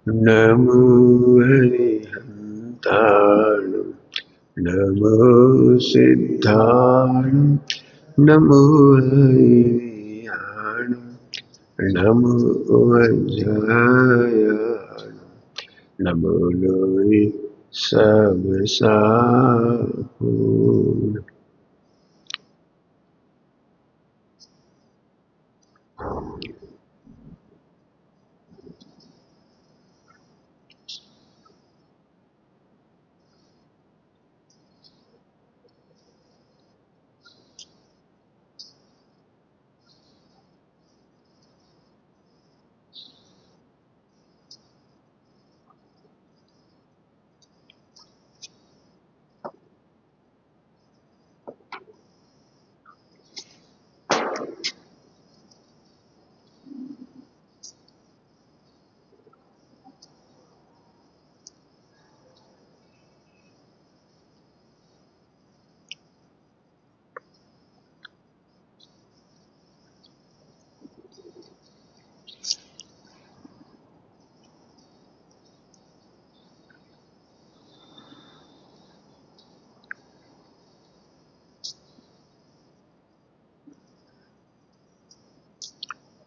नमो हरिहन्ताणं नमो सिद्धाणं नमो हरियाणं नमो वज्रायाणं नमो लोय सबसापूर्ण।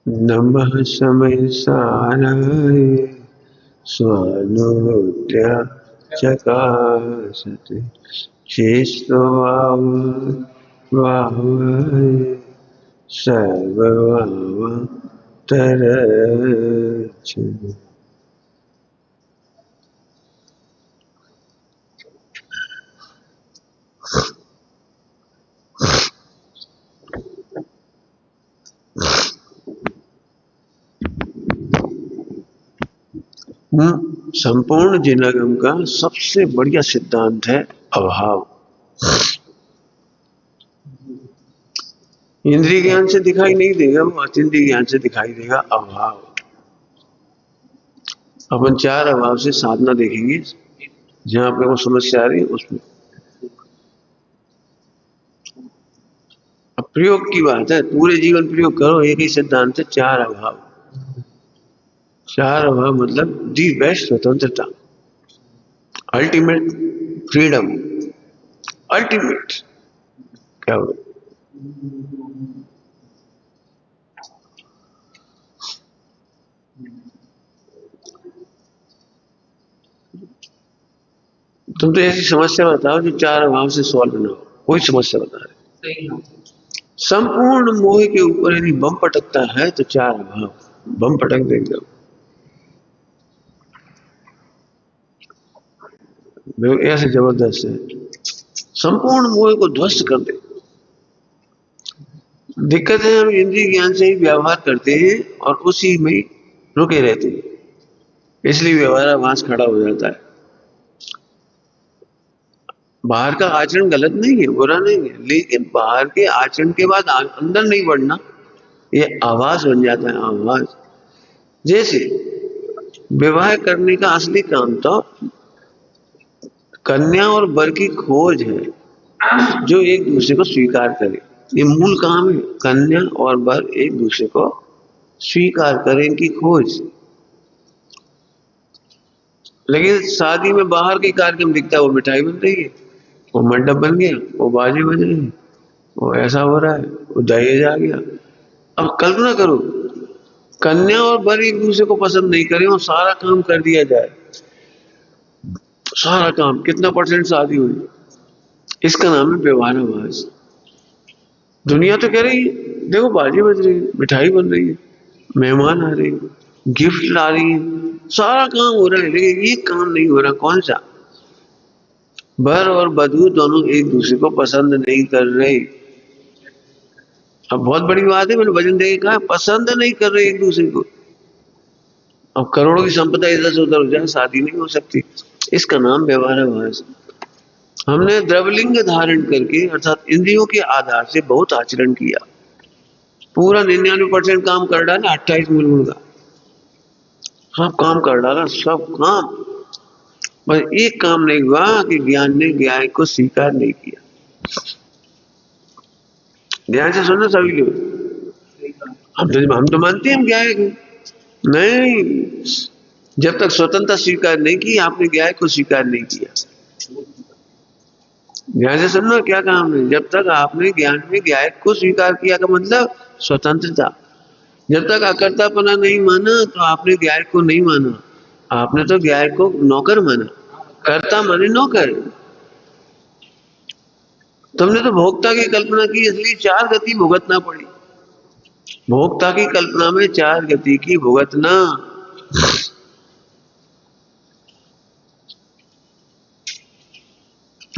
नमः समयसाराय स्वानोत्या चकासते चेष्टवाय सर्ववावतरच्छ। संपूर्ण जिनागम का सबसे बढ़िया सिद्धांत है अभाव। इंद्रिय ज्ञान से दिखाई नहीं देगा, वो अतीन्द्रिय ज्ञान से दिखाई देगा अभाव। अपन चार अभाव से साधना देखेंगे, जहां पे वो समस्या आ रही है उसमें। अब प्रयोग की बात है, पूरे जीवन प्रयोग करो, एक ही सिद्धांत है, चार अभाव। चार अभाव मतलब दी बेस्ट स्वतंत्रता, अल्टीमेट फ्रीडम, अल्टीमेट क्या हो। तुम तो ऐसी समस्या बताओ जो चार अभाव से सॉल्व ना हो, कोई समस्या बता रहे। संपूर्ण मोह के ऊपर यदि बम पटकता है तो चार अभाव बम पटक देगा, ऐसे जबरदस्त है, संपूर्ण मोह को ध्वस्त कर दे। दिक्कत है हम इंद्रिय ज्ञान से ही व्यवहार करते हैं और उसी में रुके रहते हैं, इसलिए व्यवहाराभास खड़ा हो जाता है। बाहर का आचरण गलत नहीं है, बुरा नहीं है, लेकिन बाहर के आचरण के बाद अंदर नहीं बढ़ना, ये आवाज बन जाता है, आवाज। जैसे विवाह करने का असली काम तो कन्या और वर की खोज है, जो एक दूसरे को स्वीकार करे। ये मूल काम है, कन्या और वर एक दूसरे को स्वीकार करें, इनकी खोज। लेकिन शादी में बाहर के कार्यक्रम दिखता है, वो मिठाई बन रही है, वो मंडप बन गया, वो बाजे बज रहे हैं, वो ऐसा हो रहा है, वो दहेज आ गया। अब कल्पना करो, कन्या और वर एक दूसरे को पसंद नहीं करें और सारा काम कर दिया जाए, सारा काम, कितना परसेंट शादी हुई, इसका नाम है व्यवहाराभास। दुनिया तो कह रही है देखो बाजी बज रही है, मिठाई बन रही है, मेहमान आ रहे हैं, गिफ्ट ला रही है, सारा काम हो रहा है, लेकिन ये काम नहीं हो रहा। कौन सा? वर और वधू दोनों एक दूसरे को पसंद नहीं कर रहे। अब बहुत बड़ी बात है, मैंने वजन देके कहा, पसंद नहीं कर रहे एक दूसरे को। अब करोड़ों की संपदा इधर से उधर हो जाए, शादी नहीं हो सकती, इसका नाम व्यवहाराभास। हमने द्रवलिंग धारण करके अर्थात इंद्रियों के आधार से बहुत आचरण किया, पूरा 99% काम कर डाला, 28 मूल का सब काम कर डाला, सब काम, बस एक काम नहीं हुआ कि ज्ञान ने ज्ञान को स्वीकार नहीं किया। ध्यान से सुनना सभी लोग, हम तो मानते हैं हम ज्ञान हैं, नहीं, जब तक स्वतंत्रता स्वीकार नहीं की आपने ज्ञान को स्वीकार नहीं किया। ध्यान से सुनना क्या कहा हमने, जब तक आपने ज्ञान में ज्ञान को स्वीकार किया का मतलब स्वतंत्रता। जब तक अकर्तापना नहीं माना तो आपने ज्ञान को नहीं माना, आपने तो ज्ञान को नौकर माना। कर्ता माने नौकर। तुमने तो भोक्ता की कल्पना की, इसलिए 4 गति भुगतना पड़ी। भोक्ता की कल्पना में 4 गति की भुगतना।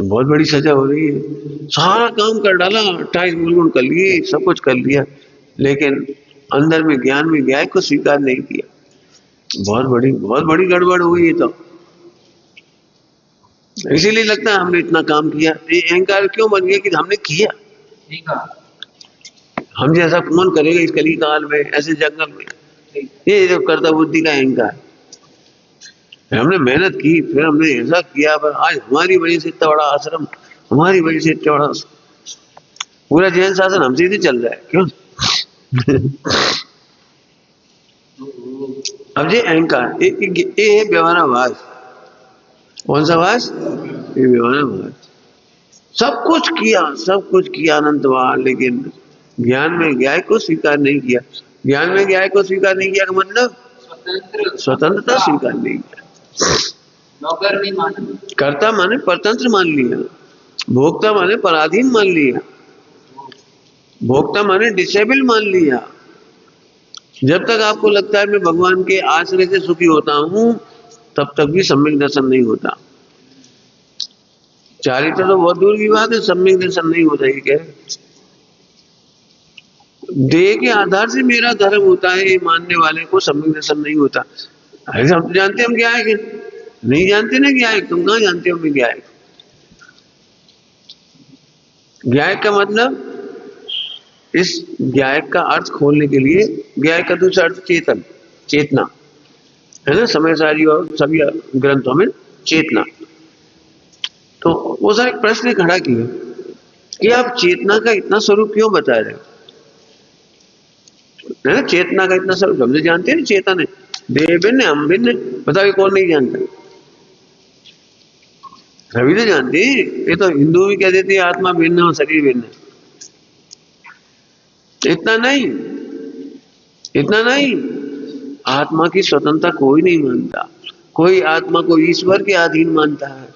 बहुत बड़ी सजा हो रही है। सारा काम कर डाला, 28 मूलगुण कर लिए, सब कुछ कर लिया, लेकिन अंदर में ज्ञान में ज्ञान को स्वीकार नहीं किया। बहुत बड़ी गड़बड़ हो गई है। तो इसीलिए लगता है हमने इतना काम किया। ये अहंकार क्यों बन गया कि हमने किया। हम जैसा कौन करेगा इस कली काल में, ऐसे जंगल में। ये जो कर्ता बुद्धि का अहंकार, हमने मेहनत की, फिर हमने ऐसा किया, पर आज हमारी वजह से इतना बड़ा आश्रम, हमारी वजह से इतना बड़ा पूरा जैन शासन हमसे ही चल रहा है। क्यों? अब ये अहंकार, ये है व्यवहाराभास। कौन सा भास? ये व्यवहाराभास। सब कुछ किया अनंतवार, लेकिन ज्ञान में ज्ञान को स्वीकार नहीं किया। ज्ञान में ज्ञान को स्वीकार नहीं किया का मतलब स्वतंत्रता स्वीकार नहीं किया। नौकर नहीं माना, कर्ता माने परतंत्र मान लिया, भोक्ता माने पराधीन मान लिया, भोक्ता माने डिसेबल मान लिया। जब तक आपको लगता है मैं भगवान के आश्रय से सुखी होता हूं, तब तक भी सम्यक दर्शन नहीं होता। चारित्र तो बहुत दूर की बात है, सम्यक दर्शन नहीं होता। ये क्या है? देह के आधार से मेरा धर्म होता है, ये मानने वाले को सम्यक दर्शन नहीं होता। अरे हम तो जानते हम क्या है कि नहीं जानते ना क्या है। तुम कहाँ जानते हो मैं क्या है? ज्ञान का मतलब, इस ज्ञान का अर्थ खोलने के लिए, ज्ञान का दूसरा अर्थ चेतन, चेतना है ना, समयसारी और सभी ग्रंथों में चेतना। तो वो सर एक प्रश्न खड़ा किया कि आप चेतना का इतना स्वरूप क्यों बता रहे हो? है ना, चेतना का इतना स्वरूप हम जानते हैं, चेतन है, देह भिन्न, हम भिन्न। बताओ कौन नहीं जानता? सभी तो जानते हैं। ये तो हिंदू भी कह देते हैं आत्मा भिन्न और शरीर भिन्न। इतना नहीं, आत्मा की स्वतंत्रता कोई नहीं मानता। कोई आत्मा को ईश्वर के अधीन मानता है,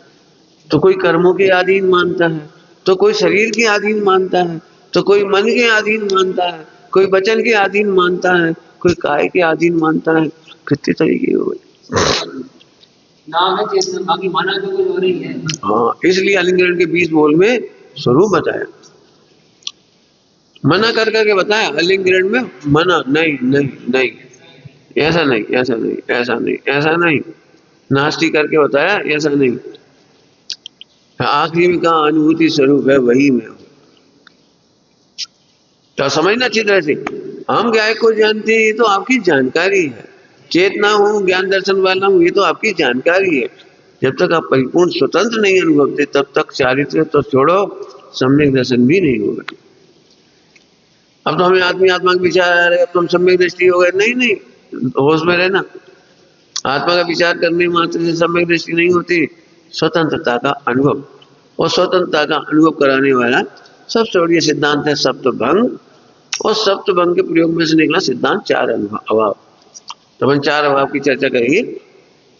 तो कोई कर्मों के अधीन मानता है, तो कोई शरीर के अधीन मानता है, तो कोई मन के अधीन मानता है, कोई वचन के अधीन मानता है, कोई काय के अधीन मानता है। कितने तरीके हो गए। नाम है चेतना, बाकी माना तो कुछ हो रही है। हाँ, इसलिए अलिंगरण के 20 बोल में स्वरूप बताया, मना कर करके बताया। अलिंगरण में मना, नहीं नहीं नहीं, ऐसा नहीं, ऐसा नहीं, ऐसा नहीं, ऐसा नहीं, नास्ती करके बताया, ऐसा नहीं। आखिरी में कहा अनुभूति स्वरूप है, वही में हूं। तो समझना अच्छी तरह से, हम ज्ञान को जानते हैं, ये तो आपकी जानकारी है। चेतना हूं, ज्ञान दर्शन वाला हूं, ये तो आपकी जानकारी है। जब तक आप परिपूर्ण स्वतंत्र नहीं अनुभवते, तब तक चारित्र तो छोड़ो, सम्यक दर्शन भी नहीं होगा। अब तो हमें आदमी आत्मा के विचार आ रहे, अब तो हम सम्यक दृष्टि हो गए। नहीं, होश में रहना। आत्मा का विचार करने मात्र से सम्यक दृष्टि नहीं होती, स्वतंत्रता का अनुभव। और स्वतंत्रता का अनुभव कराने वाला सबसे बढ़िया सिद्धांत है सप्तभंग। और सप्तभंग के प्रयोग में से निकला सिद्धांत 4 अभाव। तो हम 4 अभाव की चर्चा करेंगे,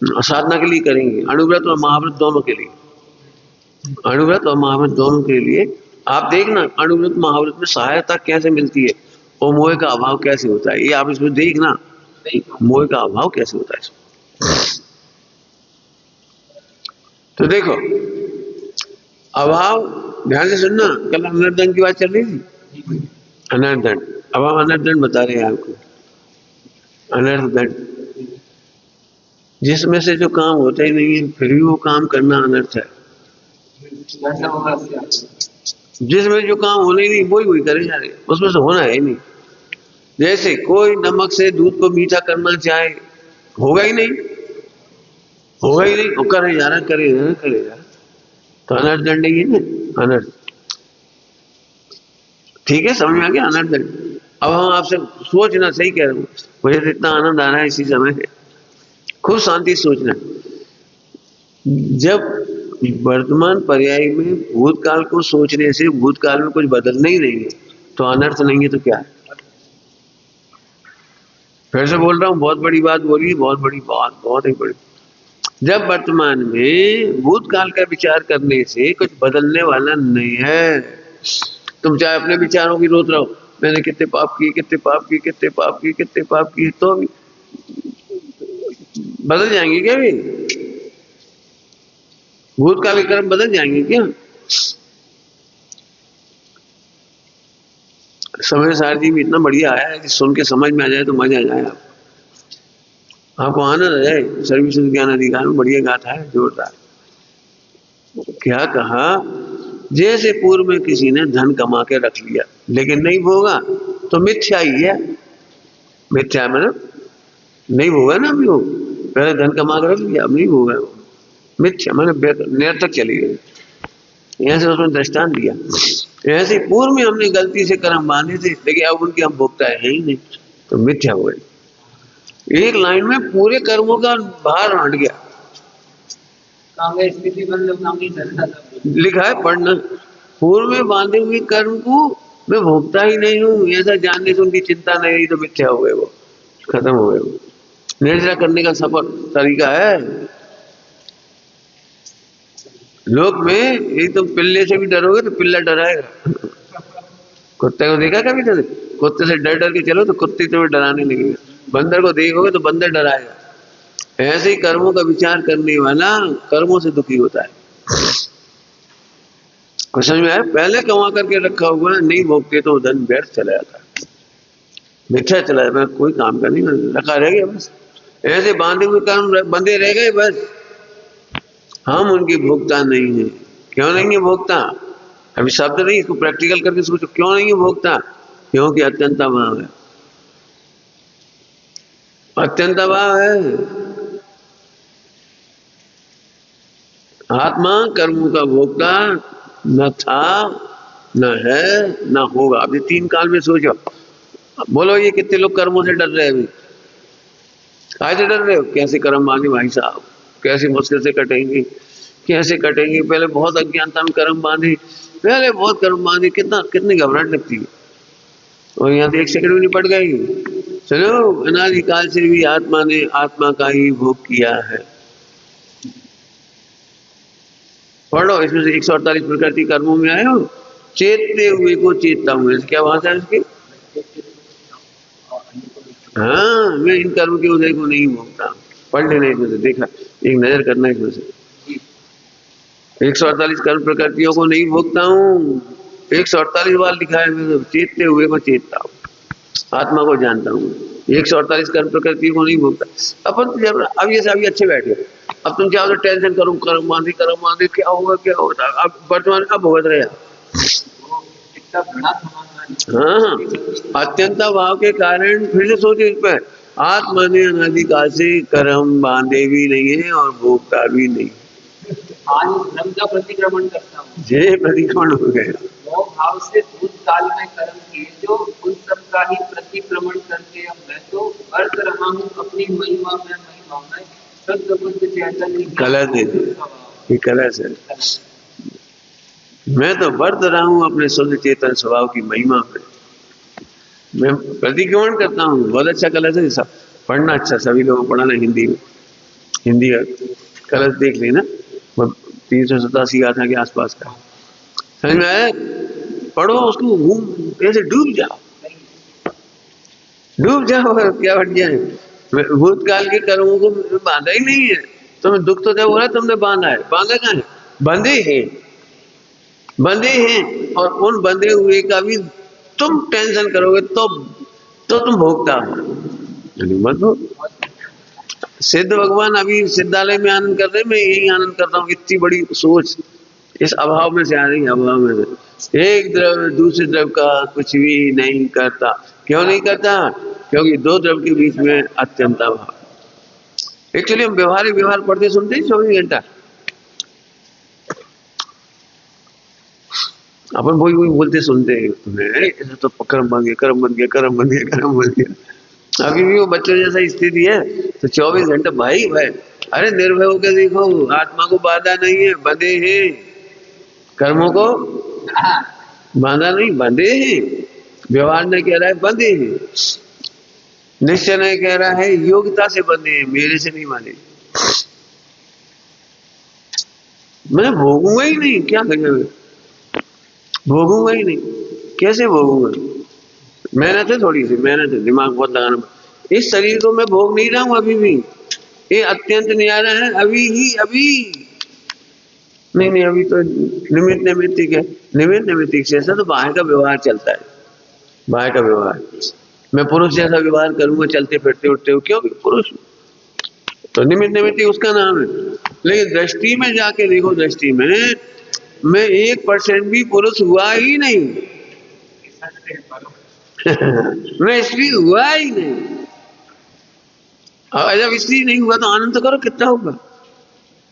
साधना के लिए करेंगे, अणुव्रत और महाव्रत दोनों के लिए। अणुव्रत और महाव्रत दोनों के लिए आप देखना, अणुव्रत महाव्रत में सहायता कैसे मिलती है और मोह का अभाव कैसे होता है, ये आप इसमें देखना, मोह का अभाव कैसे होता है। तो देखो, अभाव ध्यान से सुनना। कल अनर्दंड की बात चल रही थी, अनर्दंड। अब हम अनर्दंड बता रहे हैं आपको। अनर्दंड, जिसमें से जो काम होता ही नहीं है, फिर भी वो काम करना अनर्थ है। जिसमें जो काम होना ही नहीं, वही करे जा रहे, उसमें से होना है नहीं। जैसे कोई नमक से दूध को मीठा करना चाहे, होगा ही नहीं, होगा ही नहीं, वो करे जा रहा, करे जा रहा। तो अनर्दंड ही है ना, अनर्थ। ठीक है, समझ में आ गया अनर्दंड। अब हम आपसे सोचना, सही कह रहे हो, मुझे तो इतना आनंद आ रहा है इसी समय, खूब शांति से सोचना। जब वर्तमान पर्याय में भूतकाल को सोचने से भूतकाल में कुछ बदलना ही नहीं है तो अनर्थ नहीं है तो क्या है? फिर से बोल रहा हूं, बहुत बड़ी बात बोली, बहुत बड़ी बात, बहुत ही बड़ी। जब वर्तमान में भूतकाल का विचार करने से कुछ बदलने वाला नहीं है। तुम चाहे अपने विचारों की रोत रहो, मैंने कितने पाप किए, कितने पाप किए, कितने पाप किए, कितने पाप किए, तो बदल जाएंगे क्या? भी भूतकाल के कर्म बदल जाएंगे क्या? समय सार जी भी इतना बढ़िया आया है कि सुन के समझ में आ जाए तो मजा आ जाए। आपको आनंद आ जाए। सर्वविशुद्ध ज्ञान अधिकार में बढ़िया गाथा है, जोरदार। क्या कहा? जैसे पूर्व में किसी ने धन कमा के रख लिया लेकिन नहीं भोगा तो मिथ्या ही है। मिथ्या मतलब नहीं भोगा ना अभी वो, पहले धन कमा के रख लिया, अब नहीं भोगा, मिथ्या मतलब निरर्थक चली गई। यहाँ से उसने दृष्टांत दिया। ऐसे पूर्व में हमने गलती से कर्म बांधे थे लेकिन अब उनके हम भोगता है ही नहीं, तो मिथ्या हो गए। एक लाइन में पूरे कर्मों का भार हट गया। लिखा है पढ़ना, पूर्व में बांधे हुए कर्म को मैं भोगता ही नहीं हूँ, ऐसा जानने से उनकी चिंता नहीं रही तो मिथ्या हो गए, वो खत्म हो गए। वो निर्जरा करने का सफल तरीका है। लोक में ये तो पिल्ले से भी डरोगे तो पिल्ला डराएगा। कुत्ते को देखा कभी? तो कुत्ते से डर डर के चलो तो कुत्ते तुम्हें डराने लगेगा। बंदर को देखोगे तो बंदर डराएगा। ऐसे ही कर्मों का विचार करने वाला कर्मों से दुखी होता है। कुछ समझ में आया? पहले कमा करके रखा हुआ नहीं भोगते तो धन व्यर्थ चला जाता है, मिथ्या चला जाता है, कोई काम का नहीं, रखा रह गया बस। ऐसे बांधे हुए कर्म बंधे रह गए बस। हम उनकी भोक्ता नहीं है। क्यों नहीं है भोक्ता? अभी शब्द नहीं, इसको प्रैक्टिकल करके सोचो, क्यों नहीं है भोक्ता? क्योंकि अत्यंत अभाव है। अत्यंत अभाव है। आत्मा कर्मों का भोक्ता न था, न है, न होगा। अभी तीन काल में सोचो। बोलो ये कितने लोग कर्मों से डर रहे हैं? अभी काय से डर रहे हो? कैसे कर्म बांधे भाई साहब, कैसे मुश्किल से कटेंगे, कैसे कटेंगे? पहले बहुत अज्ञानता में कर्म बांधे, पहले बहुत कर्म बांधे, कितना कितनी घबराहट लगती है। और यहाँ तो एक सेकंड में निपट गई। चलो, अनादिकाल से भी आत्मा ने आत्मा का ही भोग किया है। पढ़ो, इसमें से 148 प्रकृति कर्मों में आए हो, चेतते हुए को चेतता हूँ, क्या भाषा है इसकी? हाँ, मैं इन कर्म के उदय को नहीं भोगता। पढ़ लेना इसमें से, देखा, एक नजर करना इसमें से। 148 कर्म प्रकृतियों को नहीं भोगता हूँ, 148 बार लिखा है। मैं चेतते हुए को चेतता हूँ, आत्मा को जानता हूँ। 148 कर्म प्रकृति को नहीं भोगता। अपन तो जब अब ये सभी अच्छे बैठे, अब तुम चाहो तो टेंशन करो, कर्म बांधे, क्या होगा क्या होगा। अब वर्तमान अब भुगत रहे। हाँ, अत्यंत भाव के कारण फिर से सोचो इस पर, आत्मा ने अनादिकाल से कर्म बांधे भी नहीं है और भोगता भी नहीं। आज धर्म का प्रतिक्रमण करता हूँ, जे प्रतिक्रमण हो गए। वो भाव से भूतकाल में कर्म किए जो उन सब का ही प्रतिक्रमण करके अब मैं तो वर्त रहा हूँ अपनी महिमा में, महिमा में शुद्ध बुद्ध चैतन्य। कलश है ये, कलश है। मैं तो वर्त रहा हूँ अपने शुद्ध चेतन स्वभाव की महिमा में, मैं प्रतिक्रमण करता हूँ। बहुत अच्छा कलश है, सब पढ़ना, अच्छा सभी लोगों को पढ़ाना हिंदी में। हिंदी का कलश देख लेना, 387 गाथा के आसपास का, समझ में आया? पढ़ो उसको, घूम ऐसे डूब जाओ, डूब जाओ। क्या बढ़िया है। भूतकाल के कर्मों को बांधा ही नहीं है। तुम्हें दुख तो जब हो रहा है तुमने बांधा है, बांधा कहाँ है? बंधे हैं, बंधे हैं। और उन बंधे हुए का भी तुम टेंशन करोगे तो तुम भोगता हो, मत हो। सिद्ध भगवान अभी सिद्धालय में आनंद कर रहे, मैं यही आनंद कर रहा हूँ। इतनी बड़ी सोच इस अभाव में से आ रही है। अभाव में से एक द्रव्य दूसरे द्रव्य का कुछ भी नहीं करता। क्यों नहीं करता? क्योंकि दो द्रव्य के बीच में अत्यंत अभाव। एक्चुअली हम व्यवहार पढ़ते सुनते ही 24 घंटा। अपन वही वही बोलते सुनते हैं, तुम्हें ऐसा तो कर्म बन गया, कर्म बन गया, कर्म बन गया, कर्म बन गया। अभी भी वो बच्चों जैसा स्थिति है तो 24 घंटे भाई भाई। अरे निर्भय होकर देखो, आत्मा को बाधा नहीं है, बंधे हैं। कर्मों को बांधा नहीं, बंधे हैं। व्यवहार ने कह रहा है बंधे हैं, निश्चय ने कह रहा है योग्यता से बंधे हैं, मेरे से नहीं बंधे। मैं भोगूंगा ही नहीं, क्या करेंगे, भोगूंगा ही नहीं, कैसे भोगूंगा? मेहनत है, थोड़ी सी मेहनत है, दिमाग बहुत लगाना पड़ता। इस शरीर को मैं भोग नहीं रहा हूं अभी भी, ये अत्यंत न्यारा है, अभी ही अभी नहीं नहीं, अभी तो निमित्त नैमित्तिक है। निमित्त नैमित्तिक से ऐसा तो बाहर का व्यवहार चलता है, बाहर का व्यवहार। मैं पुरुष जैसा व्यवहार करूंगा, चलते फिरते उठते हो, क्यों पुरुष, तो निमित्त नैमित्तिक उसका नाम है। लेकिन दृष्टि में जाके देखो, दृष्टि में मैं 1% भी पुरुष हुआ ही नहीं। मैं स्त्री हुआ ही नहीं। और जब स्त्री नहीं हुआ तो आनंद तो करो, कितना होगा।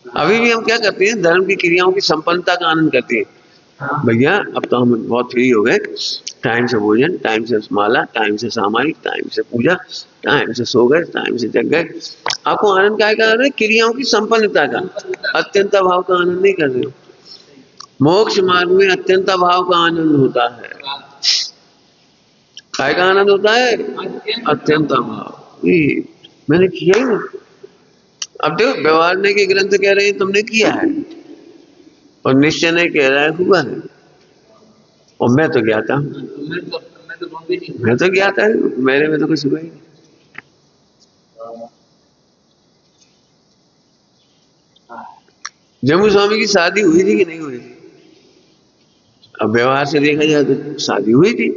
अभी भी हम क्या करते हैं, धर्म की क्रियाओं की संपन्नता का आनंद करते हैं। भैया अब तो हम बहुत फ्री हो गए, टाइम से भोजन, टाइम से माला, टाइम से सामायिक, टाइम से पूजा, टाइम से सो गए, टाइम से जग गए। आपको आनंद काय का आ रहा है? क्रियाओं की संपन्नता का। अत्यंत भाव का आनंद नहीं कर रहे हो। मोक्ष मार्ग में अत्यंत भाव का आनंद होता है। काय का आनंद होता है? अत्यंत भाव। मैंने किया ही नहीं। अब देखो, व्यवहार ने के ग्रंथ कह रहे हैं तुमने किया है, और निश्चय ने कह रहा है हुआ है। और मैं तो ज्ञाता हूं, मैं तो ज्ञाता है, मेरे में तो कुछ हुआ ही नहीं। जम्मू स्वामी की शादी हुई थी कि नहीं हुई थी? अब व्यवहार से देखा जाए तो शादी हुई थी।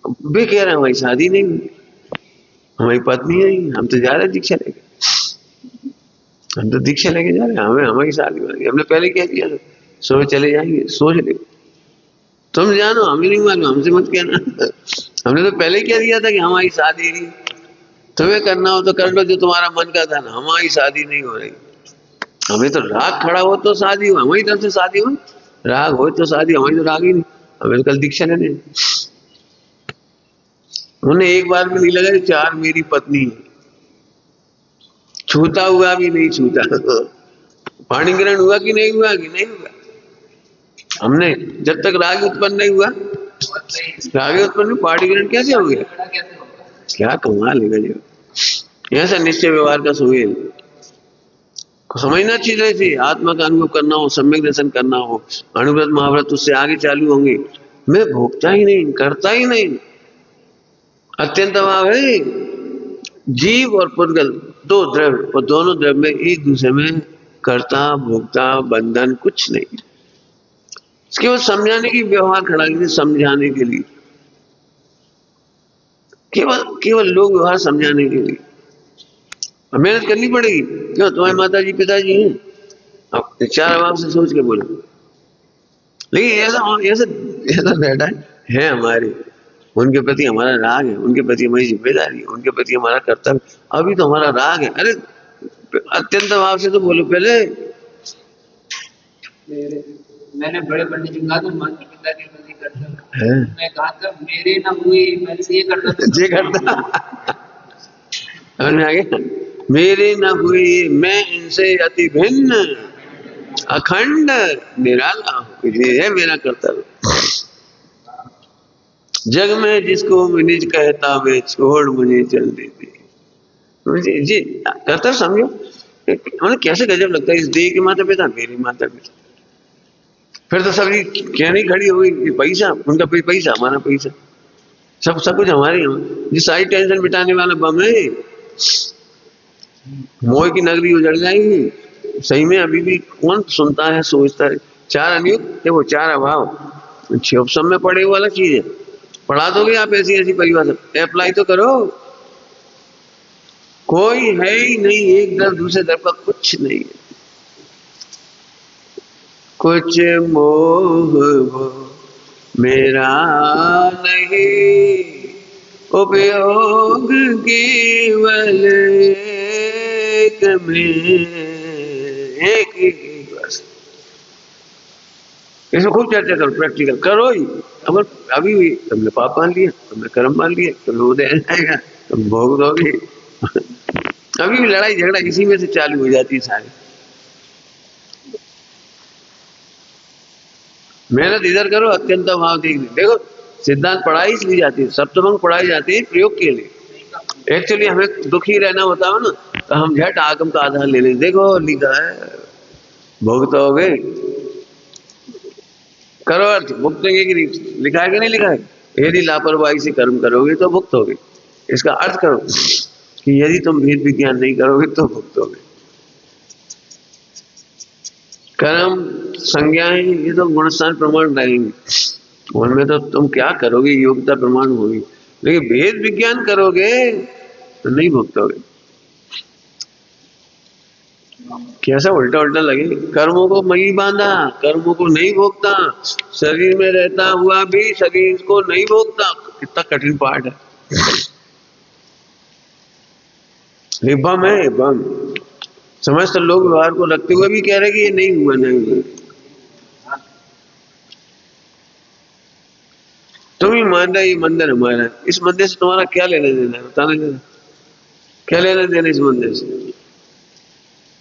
वे कह रहे हैं हमारी शादी नहीं हुई, हमारी पत्नी नहीं, हम तो जा रहे दीक्षा लेके, हम तो दीक्षा लेके जा रहे हैं, हमें हमारी शादी हो रही। हमने पहले कह दिया था, सुबह चले जाएंगे, सोच ले, तुम जानो, हमें नहीं मालूम, हमसे मत कहना। हमने तो पहले कह दिया था कि हमारी शादी नहीं, तुम्हें करना हो तो कर लो जो तुम्हारा मन का था ना, हमारी शादी नहीं हो रही। हमें तो राग खड़ा हो तो शादी हो, हमारी तरफ से शादी हो, राग हो तो शादी, हमारी तो राग ही नहीं। हमें तो कल दीक्षा लेने, उन्हें एक बार भी नहीं लगा 4 मेरी पत्नी, छूता हुआ भी नहीं छूता। पाणी ग्रहण हुआ कि नहीं हुआ, कि नहीं हुआ। हमने जब तक राग उत्पन्न नहीं हुआ, राग उत्पन्न पाणी ग्रहण कैसे हो गया? क्या कमाल है गजब। ऐसा निश्चय व्यवहार का सुमेल समझना चाहिए थी। आत्मा का अनुभव करना हो, सम्यक दर्शन करना हो, अनुव्रत महाव्रत उससे आगे चालू होंगे। मैं भोगता ही नहीं, करता ही नहीं। अत्यंत अभाव है। जीव और पुद्गल 2 द्रव्य, और दोनों द्रव्य में एक दूसरे में कर्ता भोक्ता बंधन कुछ नहीं। केवल समझाने की व्यवहार खड़ा किए, समझाने के लिए, केवल केवल लोग व्यवहार समझाने के लिए। मेहनत करनी पड़ेगी। क्यों, तुम्हारे माता जी पिताजी हैं, अब 4 अभाव से सोच के बोलो। लेकिन ऐसा ऐसा ऐसा बैठा है हमारे, उनके प्रति हमारा राग है, उनके प्रति हमारी जिम्मेदारी है, उनके प्रति हमारा कर्तव्य। अभी तो हमारा राग है। अरे अत्यंत भाव से तो बोलो पहले। मैंने बड़े पंडित जी कहा था माता पिता के प्रति कर्तव्य, मैं कहा था मेरे ना हुए, मैंने ये करता जे करता आगे, मेरे न हुए मैं इनसे अति भिन्न अखंड निराला, ये है मेरा कर्तव्य। जग में जिसको मैं निज कहता वे छोड़ मुझे चल देते। मुझे जी कर्तव्य समझो, मतलब कैसे गजब लगता है। इस देह के माता पिता, मेरे माता पिता, फिर तो सभी कहनी खड़ी हो गई, पैसा उनका पैसा, हमारा पैसा, सब कुछ हमारे यहाँ। ये सारी टेंशन मिटाने वाला बम है। मोह की नगरी उजड़ जाएगी। सही में अभी भी कौन सुनता है, सोचता है। 4 अनियुक्त देखो, 4 अभाव सब में पड़े वाला चीज है। पढ़ा दोगे आप ऐसी ऐसी परिभाषा, अप्लाई तो करो। कोई है ही नहीं, एक दर दूसरे दर पर कुछ नहीं है। कुछ मोह वो मेरा नहीं, उपयोग केवल एक में, एक ही बस। इसमें खूब चर्चा करो, प्रैक्टिकल करो ही। अगर अभी भी तुमने पाप मान लिया, तुमने कर्म मान लिया, तुम्हें उदय आएगा, तुम भोग दोगे। अभी भी लड़ाई झगड़ा इसी में से चालू हो जाती है सारी। मेहनत इधर करो, अत्यंत भाव देखो सिद्धांत पढ़ाई इसलिए जाती है, सप्तमंग पढ़ाई जाती है प्रयोग के लिए। एक्चुअली हमें दुखी रहना होता है ना, तो हम झट आगम का आधार ले लें। देखो लिखा है भोग तो हो गए, करो अर्थ, भुगतेंगे कि नहीं, लिखा है कि नहीं लिखा है। यदि लापरवाही से कर्म करोगे तो भुगतोगे। इसका अर्थ करो कि यदि तुम भेद विज्ञान नहीं करोगे तो भुगतोगे। कर्म संज्ञाएं ये तो गुणस्थान प्रमाण रहेंगे, उनमें तो तुम क्या करोगे योग्यता प्रमाण होगी, लेकिन भेद विज्ञान करोगे तो नहीं भुगतोगे। कैसा उल्टा उल्टा लगे। कर्मों को मई बांधा, कर्मों को नहीं भोगता, शरीर में रहता हुआ भी शरीर को नहीं भोगता। कितना कठिन पाठ है। निबम है बम, समस्त लोग व्यवहार को रखते हुए भी कह रहे कि ये नहीं हुआ, नहीं हुआ। तुम ही मान रहे ये मंदिर हमारा है, इस मंदिर से तुम्हारा क्या लेना देना है, बताना जरा। क्या लेना देना इस मंदिर से?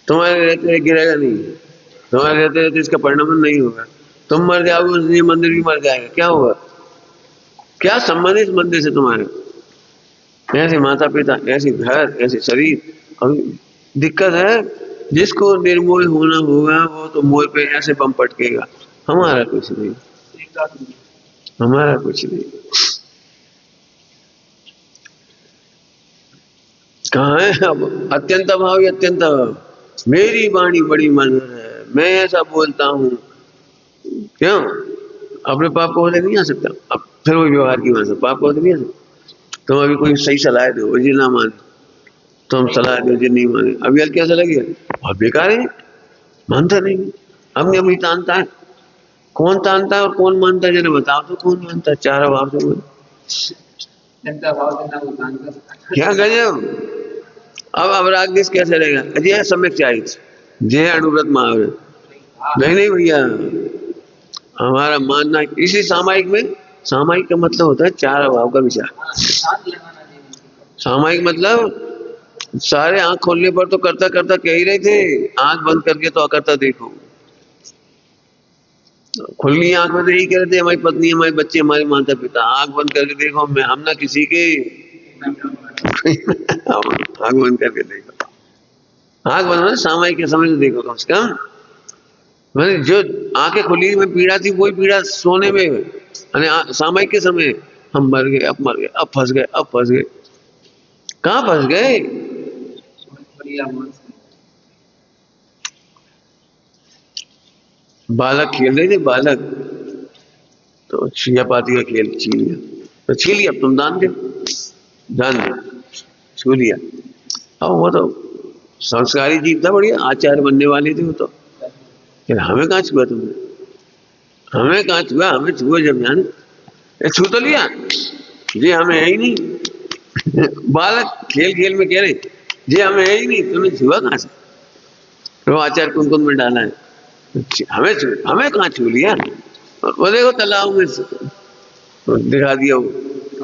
तुम्हारे रहते गिरेगा नहीं, तुम्हारे रहते रहते इसका परिणाम नहीं होगा। तुम मर जाओगे, ये मंदिर भी मर जाएगा, क्या होगा? क्या संबंध इस मंदिर से तुम्हारे? ऐसे माता पिता, ऐसी घर, ऐसे शरीर। और दिक्कत है जिसको निर्मोह होना होगा वो तो मोह पे ऐसे बम पटकेगा। हमारा कुछ नहीं, हमारा कुछ नहीं। कहाँ है अब अत्यंत भाव, अत्यंत भाव। मेरी वाणी बड़ी मधुर है, मैं ऐसा बोलता हूँ। क्यों? अपने पाप को होने नहीं आ सकता। अब फिर वो व्यवहार की भाषा, पाप को होने नहीं आ सकता। तुम अभी कोई सही सलाह दो, जी ना माने, तुम सलाह दो, जी नहीं माने, अभी यार कैसा लगे, बहुत बेकार है, मानता नहीं। हमने अपनी तानता है, कौन तानता है और कौन मानता है, जरा बताओ तो कौन मानता है? चार भाव से बोलो क्या गजब। अब राग देश कैसे रहेगा? अजय सम्यक चाहिए, जय अनुव्रत महावीर। नहीं नहीं भैया, हमारा मानना इसी सामायिक में, सामायिक का मतलब होता है चार अभाव का विचार। सामायिक मतलब सारे आंख खोलने पर तो करता करता कह ही रहे थे, आंख बंद करके तो अकर्ता देखो। खुली आंख में तो यही कह रहे थे, हमारी पत्नी, हमारे बच्चे, हमारे माता पिता। आंख बंद करके देखो, हम ना किसी के आंख बंद करके देखो। आंख बंद सामायिक के समय से देखो कम से कम। मैंने जो आंखें खुली में पीड़ा थी वही पीड़ा सोने में, सामायिक के समय हम मर गए, अब मर गए, अब फंस गए, अब फंस गए। कहाँ फंस गए? बालक खेल रहे थे, बालक तो छिया पाती का खेल छीन लिया, तो छीन लिया, अब तुम दान दे, दान दे, छू लिया। अब वो तो संस्कारी जीव था, बढ़िया आचार्य बनने वाले थे वो तो। फिर हमें कहाँ छुआ तुमने? हमें कहाँ छुआ? हमें छुआ जब जाने छू तो लिया जी, हमें है ही नहीं। बालक खेल खेल में कह रहे जी हमें है ही नहीं, तुमने छुआ कहाँ से? तो आचार्य कुंकुम में डाला है, हमें कहाँ छू लिया? वो देखो तालाब में दिखा दिया, वो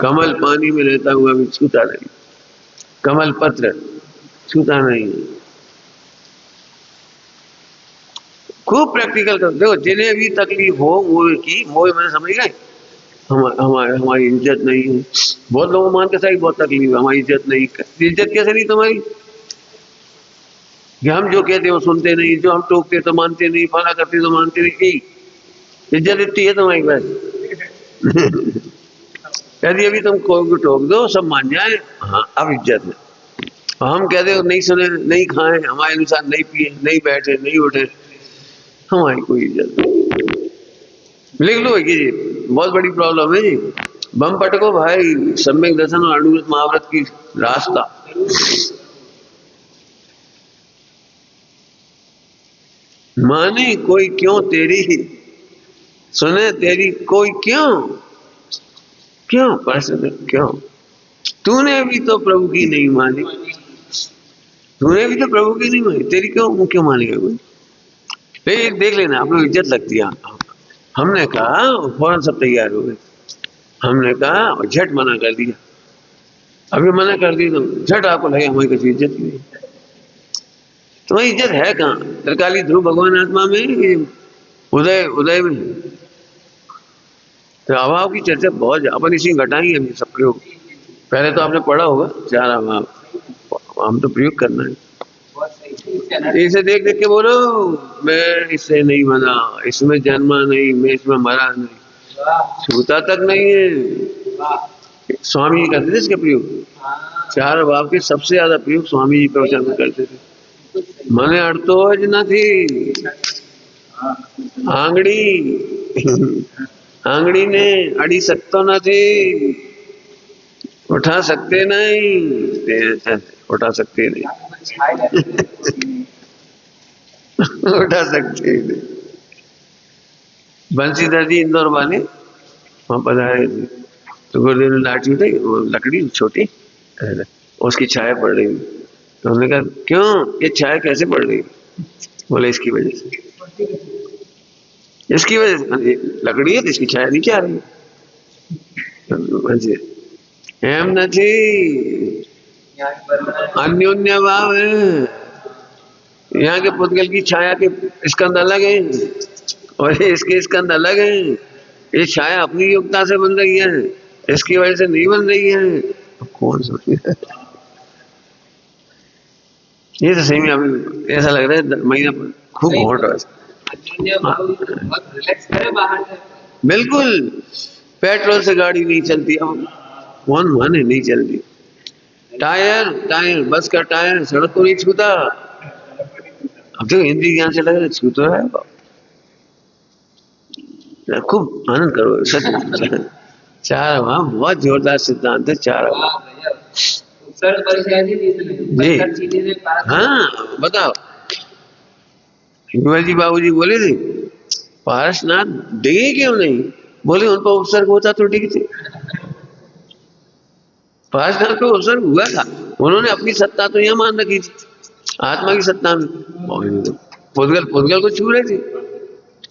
कमल पानी में रहता हुआ भी छूता नहीं, कमल पत्र छूता नहीं। खूब प्रैक्टिकल कर देखो, जिन्हें भी तकलीफ हो मोह की, मोह मैंने समझ गए, हमारी इज्जत नहीं है। बहुत लोगों मान के सही बहुत तकलीफ है, हमारी इज्जत नहीं। इज्जत कैसे नहीं तुम्हारी? कि हम जो कहते वो सुनते नहीं, जो हम टोकते तो मानते नहीं, फला करते तो मानते नहीं। इज्जत इतनी है तुम्हारी बस। यदि अभी तुम कोई टोक दो सब मान जाए, हाँ अब इज्जत है। हम कहते हो नहीं सुने, नहीं खाए, हमारे अनुसार नहीं पिए, नहीं बैठे, नहीं उठे, हमारी कोई इज्जत नहीं। लिख लो जी, बहुत बड़ी प्रॉब्लम है जी। बम पटको भाई, सम्यक दर्शन और अनुव्रत महाव्रत की रास्ता। माने कोई क्यों तेरी, सुने तेरी कोई क्यों, क्यों प्रश्न, क्यों? तूने भी तो प्रभु की नहीं मानी, तूने भी तो प्रभु की नहीं मानी, तेरी क्यों क्यों मानेगा कोई? देख लेना आप लोग, इज्जत लगती है। हमने कहा, फौरन सब तैयार हो गए। हमने कहा और झट मना कर दिया। अभी मना कर दी तो झट आपको लगे हमारी किसी इज्जत नहीं। तुम्हारी इज्जत है कहाँ? त्रिकाली ध्रुव भगवान आत्मा में, ये उदय उदय में। तो अभाव की चर्चा बहुत, अपन इसी घटाएंगे हम सब प्रयोग। पहले तो आपने पढ़ा होगा 4 अभाव, हम तो प्रयोग करना है। इसे देख देख के बोलो, मैं इससे नहीं बना, इसमें जन्मा नहीं, मैं इसमें मरा नहीं, छूता तक नहीं है। स्वामी जी करते थे इसके प्रयोग। 4 अभाव के सबसे ज्यादा प्रयोग स्वामी जी प्रवचन में करते थे। मने अड़तोज न थी आंगड़ी, आंगड़ी ने अड़ी सकतो નથી, उठा सकते नहीं, उठा सकते नहीं, उठा सकते नहीं। बंसीधर जी इंदौर वाले वहां पधारे थे, तो गुरुदेव ने लाठी उठाई, वो लकड़ी छोटी, उसकी छाया पड़ रही। तो हमने कहा क्यों, ये छाया कैसे पड़ रही? बोले इसकी वजह से, इसकी वजह से लकड़ी है तो इसकी छाया नीचे आ रही है। एम नहीं, अन्योन्य भाव है। यहाँ के पुद्गल की छाया के स्कंद अलग है और इसके स्कंद अलग है। ये छाया अपनी योग्यता से बन रही है, इसकी वजह से नहीं बन रही है। तो कौन सोचे? ये तो सही में अभी ऐसा लग रहा है महीना खूब घोट रहा है। बिल्कुल, पेट्रोल से गाड़ी नहीं चलती, अब कौन माने नहीं चलती। टायर टायर बस का टायर सड़क को नहीं छूता। अब तो हिंदी ज्ञान से लग रहा है छू तो है। खूब आनंद करो सच। 4 अभाव बहुत जोरदार सिद्धांत है। 4 अभाव जी। हाँ बताओ, जी बाबूजी बोले थे पारसनाथ डिगे क्यों नहीं? बोले उन पर उपसर्ग होता तो डिगते। पारसनाथ को उपसर्ग हुआ था, उन्होंने अपनी सत्ता तो यह मान रखी थी, आत्मा की सत्ता में। पुद्गल पुद्गल को छू रहे थे,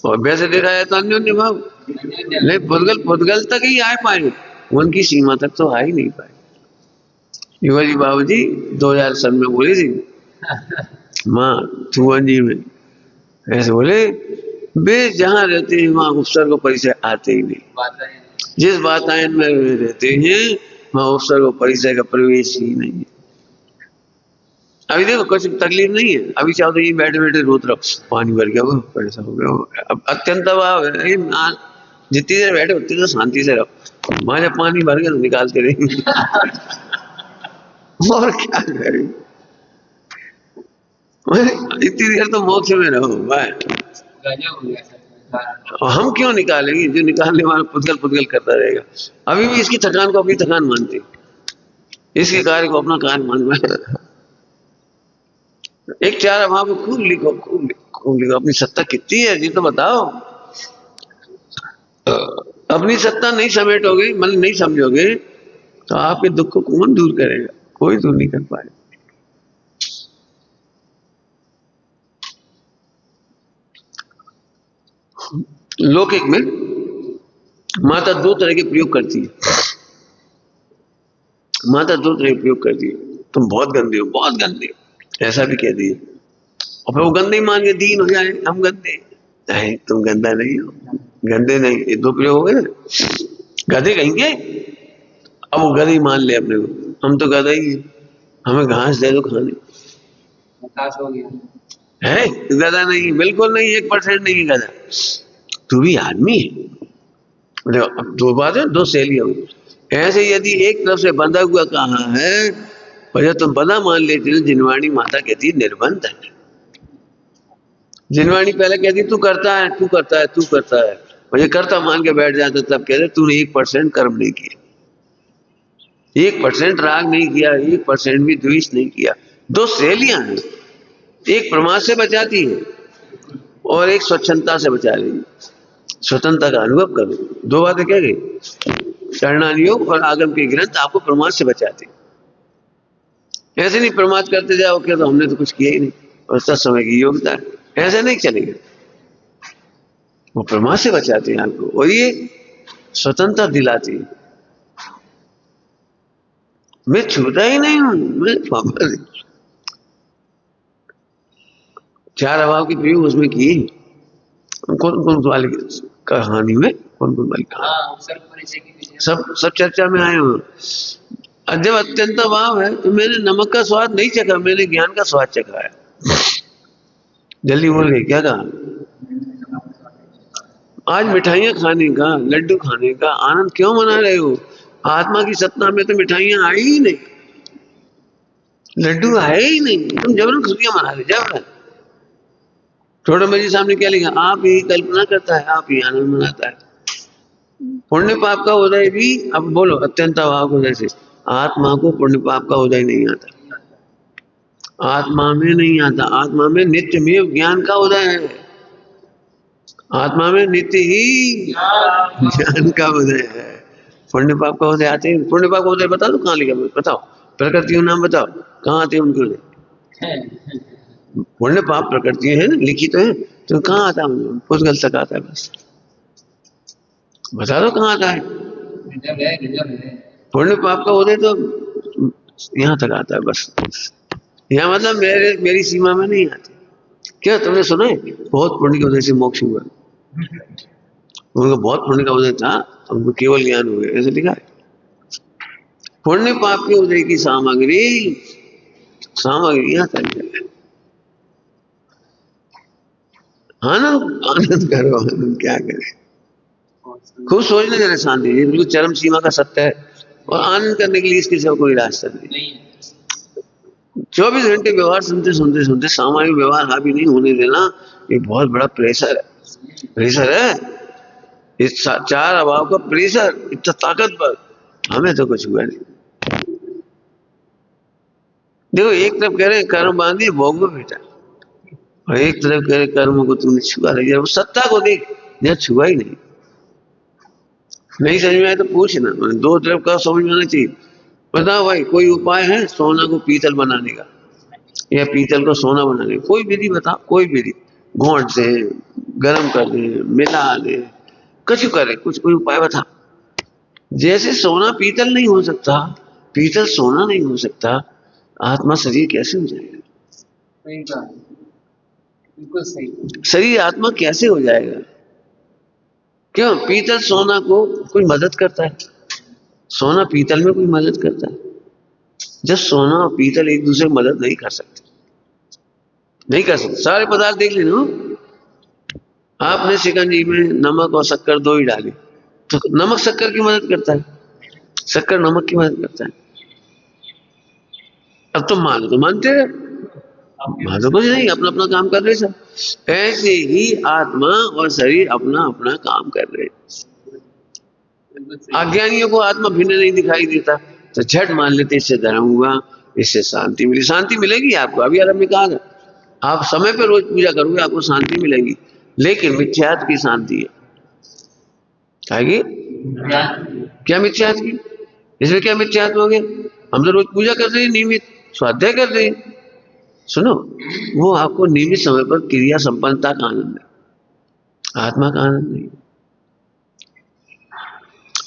और वैसे देखा जाए तो अन्योन्य भाव। लेकिन पुद्गल पुद्गल तक ही आ पाए, उनकी सीमा तक तो आ ही नहीं पाए। युवा जी बाबू जी 2000 सन में बोले थी माँ थुवन जी में, ऐसे बोले वे जहाँ रहते हैं वहां उपसर्ग परिचय आते ही नहीं। जिस वातायन में रहते हैं वहां उपसर्ग परिचय का प्रवेश ही नहीं है। अभी देखो कुछ तकलीफ नहीं है, अभी चाहो तो ये बैठे बैठे रोत रहो, पानी भर गया, वो ऐसा हो गया। अब अत्यंत अभाव है, जितनी देर बैठे उतनी देर शांति से रहो। वहां जब पानी भर गया तो निकालते रहेंगे। और क्या करें, इतनी देर तो मोक्ष में रहो भाई। हम क्यों निकालेंगे, जो निकालने वाला पुद्गल पुद्गल करता रहेगा। अभी भी इसकी थकान को अपनी थकान मानते, इसके कार्य को अपना कार्य मान। एक 4 अभाव को खूब लिखो, खूब लिखो, खूब लिखो। अपनी सत्ता कितनी है जी तो बताओ। अपनी सत्ता नहीं समेटोगे, मतलब नहीं समझोगे, तो आपके दुख को कौन दूर करेगा? कोई दूर नहीं कर पाएगा। लौकिक में माता 2 तरह के प्रयोग करती है। माता 2 तरह के प्रयोग करती है, तुम बहुत गंदे हो, बहुत गंदे हो, ऐसा भी कह दिए। और फिर वो गंदे मान के दीन हो जाए, हम गंदे नहीं, तुम गंदा नहीं हो, गंदे नहीं। ये 2 प्रयोग हो गए। गधे कहेंगे, अब वो गधे मान ले अपने को, हम तो गधा ही है, हमें घास दे दो खाने। है गधा नहीं, बिल्कुल नहीं, 1% नहीं गधा। तू भी आदमी है। देखो अब 2 बात है, 2 शैली होगी। ऐसे यदि एक तरफ से बंधा हुआ कहा है, और जब तुम बंधा मान लेते हो, जिनवाणी माता कहती है निर्बंध है। जिनवाणी पहले कहती तू करता है, तू करता है, तू करता है, और ये करता मान के बैठ जाता, तब कहते तूने 1% कर्म नहीं किया, 1% राग नहीं किया, 1% भी द्वेष नहीं किया। 2 शैलियां हैं, एक प्रमाद से बचाती है और एक स्वच्छंदता से बचा रही है। स्वतंत्रता का अनुभव करो। 2 बातें कह गई। शरणान योग और आगम के ग्रंथ आपको प्रमाद से बचाते। ऐसे नहीं प्रमाद करते जाओ क्या तो हमने तो कुछ किया ही नहीं और सब समय की योग्यता है, ऐसे नहीं चलेगा। वो प्रमाद से बचाते हैं आपको, और ये स्वतंत्रता दिलाती है। मैं छूता ही नहीं हूं, मैं पापा चार अभाव की प्रयोग उसमें की। कौन कौन वाली कहानी में, कौन कौन वाली कहानी, सब सब चर्चा में आए हो। जब अत्यंत अभाव है तो मैंने नमक का स्वाद नहीं चखा, मैंने ज्ञान का स्वाद चखा है। जल्दी बोल गए, क्या कहा? आज मिठाइयां खाने का, लड्डू खाने का आनंद क्यों मना रहे हो? आत्मा की सत्ता में तो मिठाइयां आई ही नहीं, लड्डू आए ही नहीं, तुम जबरन खुशियां मना रहे, जबरन। छोटे मजी सामने क्या लिखा? आप ही कल्पना करता है, आप ही आनंद मनाता है। पुण्य पाप का उदय भी, अब बोलो अत्यंत अभाव को, जैसे आत्मा को पुण्य पाप का उदय नहीं आता, आत्मा में नहीं आता। आत्मा में नित्य में ज्ञान का उदय है, आत्मा में नित्य ही ज्ञान का उदय है। पुण्य पाप का उदय आते हैं? पुण्य पाप का उदय बता दो कहाँ लिखा, बताओ, प्रकृति नाम बताओ, कहाँ आते हैं उनके उदय? पुण्य पाप प्रकृति है ना, लिखी तो है, तो कहाँ आता है? पुष्गल तक आता है, बस बता दो कहाँ आता है। पुण्य पाप का उदय तो यहाँ तक आता है बस, यहाँ मतलब मेरी सीमा में नहीं आती। क्या तुमने सुना है बहुत पुण्य के उदय से मोक्ष हुआ? उनका बहुत पुण्य का उदय था, उनको केवल ज्ञान हो गया, ऐसे लिखा है। पुण्य पाप के उदय की सामग्री यहाँ तक है। आनंद आनंद करो, आनंद क्या करे, खूब सोचने जरा, शांति, बिल्कुल चरम सीमा का सत्य है, और आनंद करने के लिए इसके सिवा कोई रास्ता नहीं। 24 घंटे व्यवहार सुनते सुनते सुनते सामान्य व्यवहार हावी नहीं होने देना, ये बहुत बड़ा प्रेशर है, प्रेशर है। इस चार अभाव का प्रेशर इतना ताकतवर, हमें तो कुछ हुआ नहीं। देखो, एक तरफ कह रहे हैं कर्म बांधिए भोग में बेटा, और एक तरफ कह रहे कर्म को तुमने छुआ रही, वो सत्ता को देख, यह छुआ ही नहीं समझ में आया तो पूछना, दो तरफ का समझ में आना चाहिए। बताओ भाई, कोई उपाय है सोना को पीतल बनाने का, या पीतल को सोना बनाने का? कोई विधि बताओ, कोई विधि, घोंट दे, गर्म कर दे, मिला दे, कुछ करे, कुछ कोई उपाय बता। जैसे सोना पीतल नहीं हो सकता, पीतल सोना नहीं हो सकता, आत्मा शरीर कैसे हो जाएगा? बिल्कुल सही। शरीर आत्मा कैसे हो जाएगा? क्यों? पीतल सोना को कोई मदद करता है, सोना पीतल में कोई मदद करता है? जब सोना और पीतल एक दूसरे की मदद नहीं कर सकते, नहीं कर सकते। सारे पदार्थ देख लेना, आपने शिकंजी में नमक और शक्कर दो ही डाले, तो नमक शक्कर की मदद करता है, शक्कर नमक की मदद करता है। अब तुम मानो तो मानते हैं, मानो कुछ नहीं, अपना अपना काम कर रहे सब। ऐसे ही आत्मा और शरीर अपना अपना काम कर रहे। अज्ञानियों को आत्मा भिन्न नहीं दिखाई देता, तो झट मान लेते इससे धर्म हुआ, इससे शांति मिली। शांति मिलेगी आपको, अभी आरंभ में कहा था, आप समय पे रोज पूजा करोगे आपको शांति मिलेगी, लेकिन मिथ्यात्व की शांति है। क्या मिथ्यात्व की? इसमें क्या मिथ्यात्व हो गया? हम तो रोज पूजा कर रहे हैं, नियमित स्वाध्याय कर रहे हैं। सुनो, वो आपको नियमित समय पर क्रिया संपन्नता का आनंद है, आत्मा का आनंद नहीं।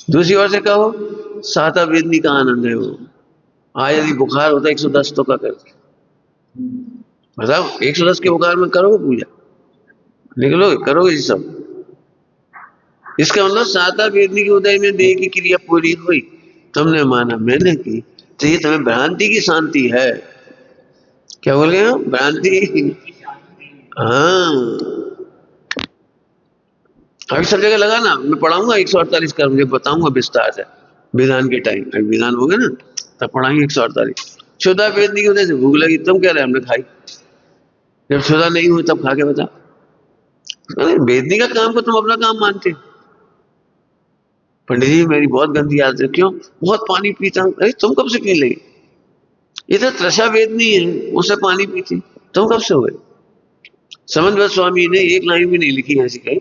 दूसरी ओर से कहो, साता वेदनी का आनंद है वो। आज यदि बुखार होता है 110 तो का करते, बताओ 110 के बुखार में करोगे पूजा, निकलोगे, करोगे ये सब? इसका मतलब साता वेदनी के उदय में देह की क्रिया पूरी हुई, तुमने माना मैंने की, तो ये तुम्हें भ्रांति की शांति है। क्या बोले हो? भ्रांति। हाँ, अभी सब जगह लगा ना, मैं पढ़ाऊंगा 148 कर्म, मुझे बताऊंगा विस्तार से विधान के टाइम, अभी विधान हो गया ना तब पढ़ाएंगे 148। क्षुधा वेदनी की वजह से भूख लगी, तुम कह रहे हमने खाई, जब क्षुधा नहीं हुई तब खा के बता। वेदनी का काम को तुम अपना काम मानते। पंडित जी मेरी बहुत गंदी आदत है, क्यों? बहुत पानी पीता हूं। अरे तुम कब से पी लगी? ये तो त्रषा वेदनी है, उससे पानी पीती, तुम कब से हुए? समन्वय स्वामी ने एक लाइन भी नहीं लिखी ऐसी कहीं,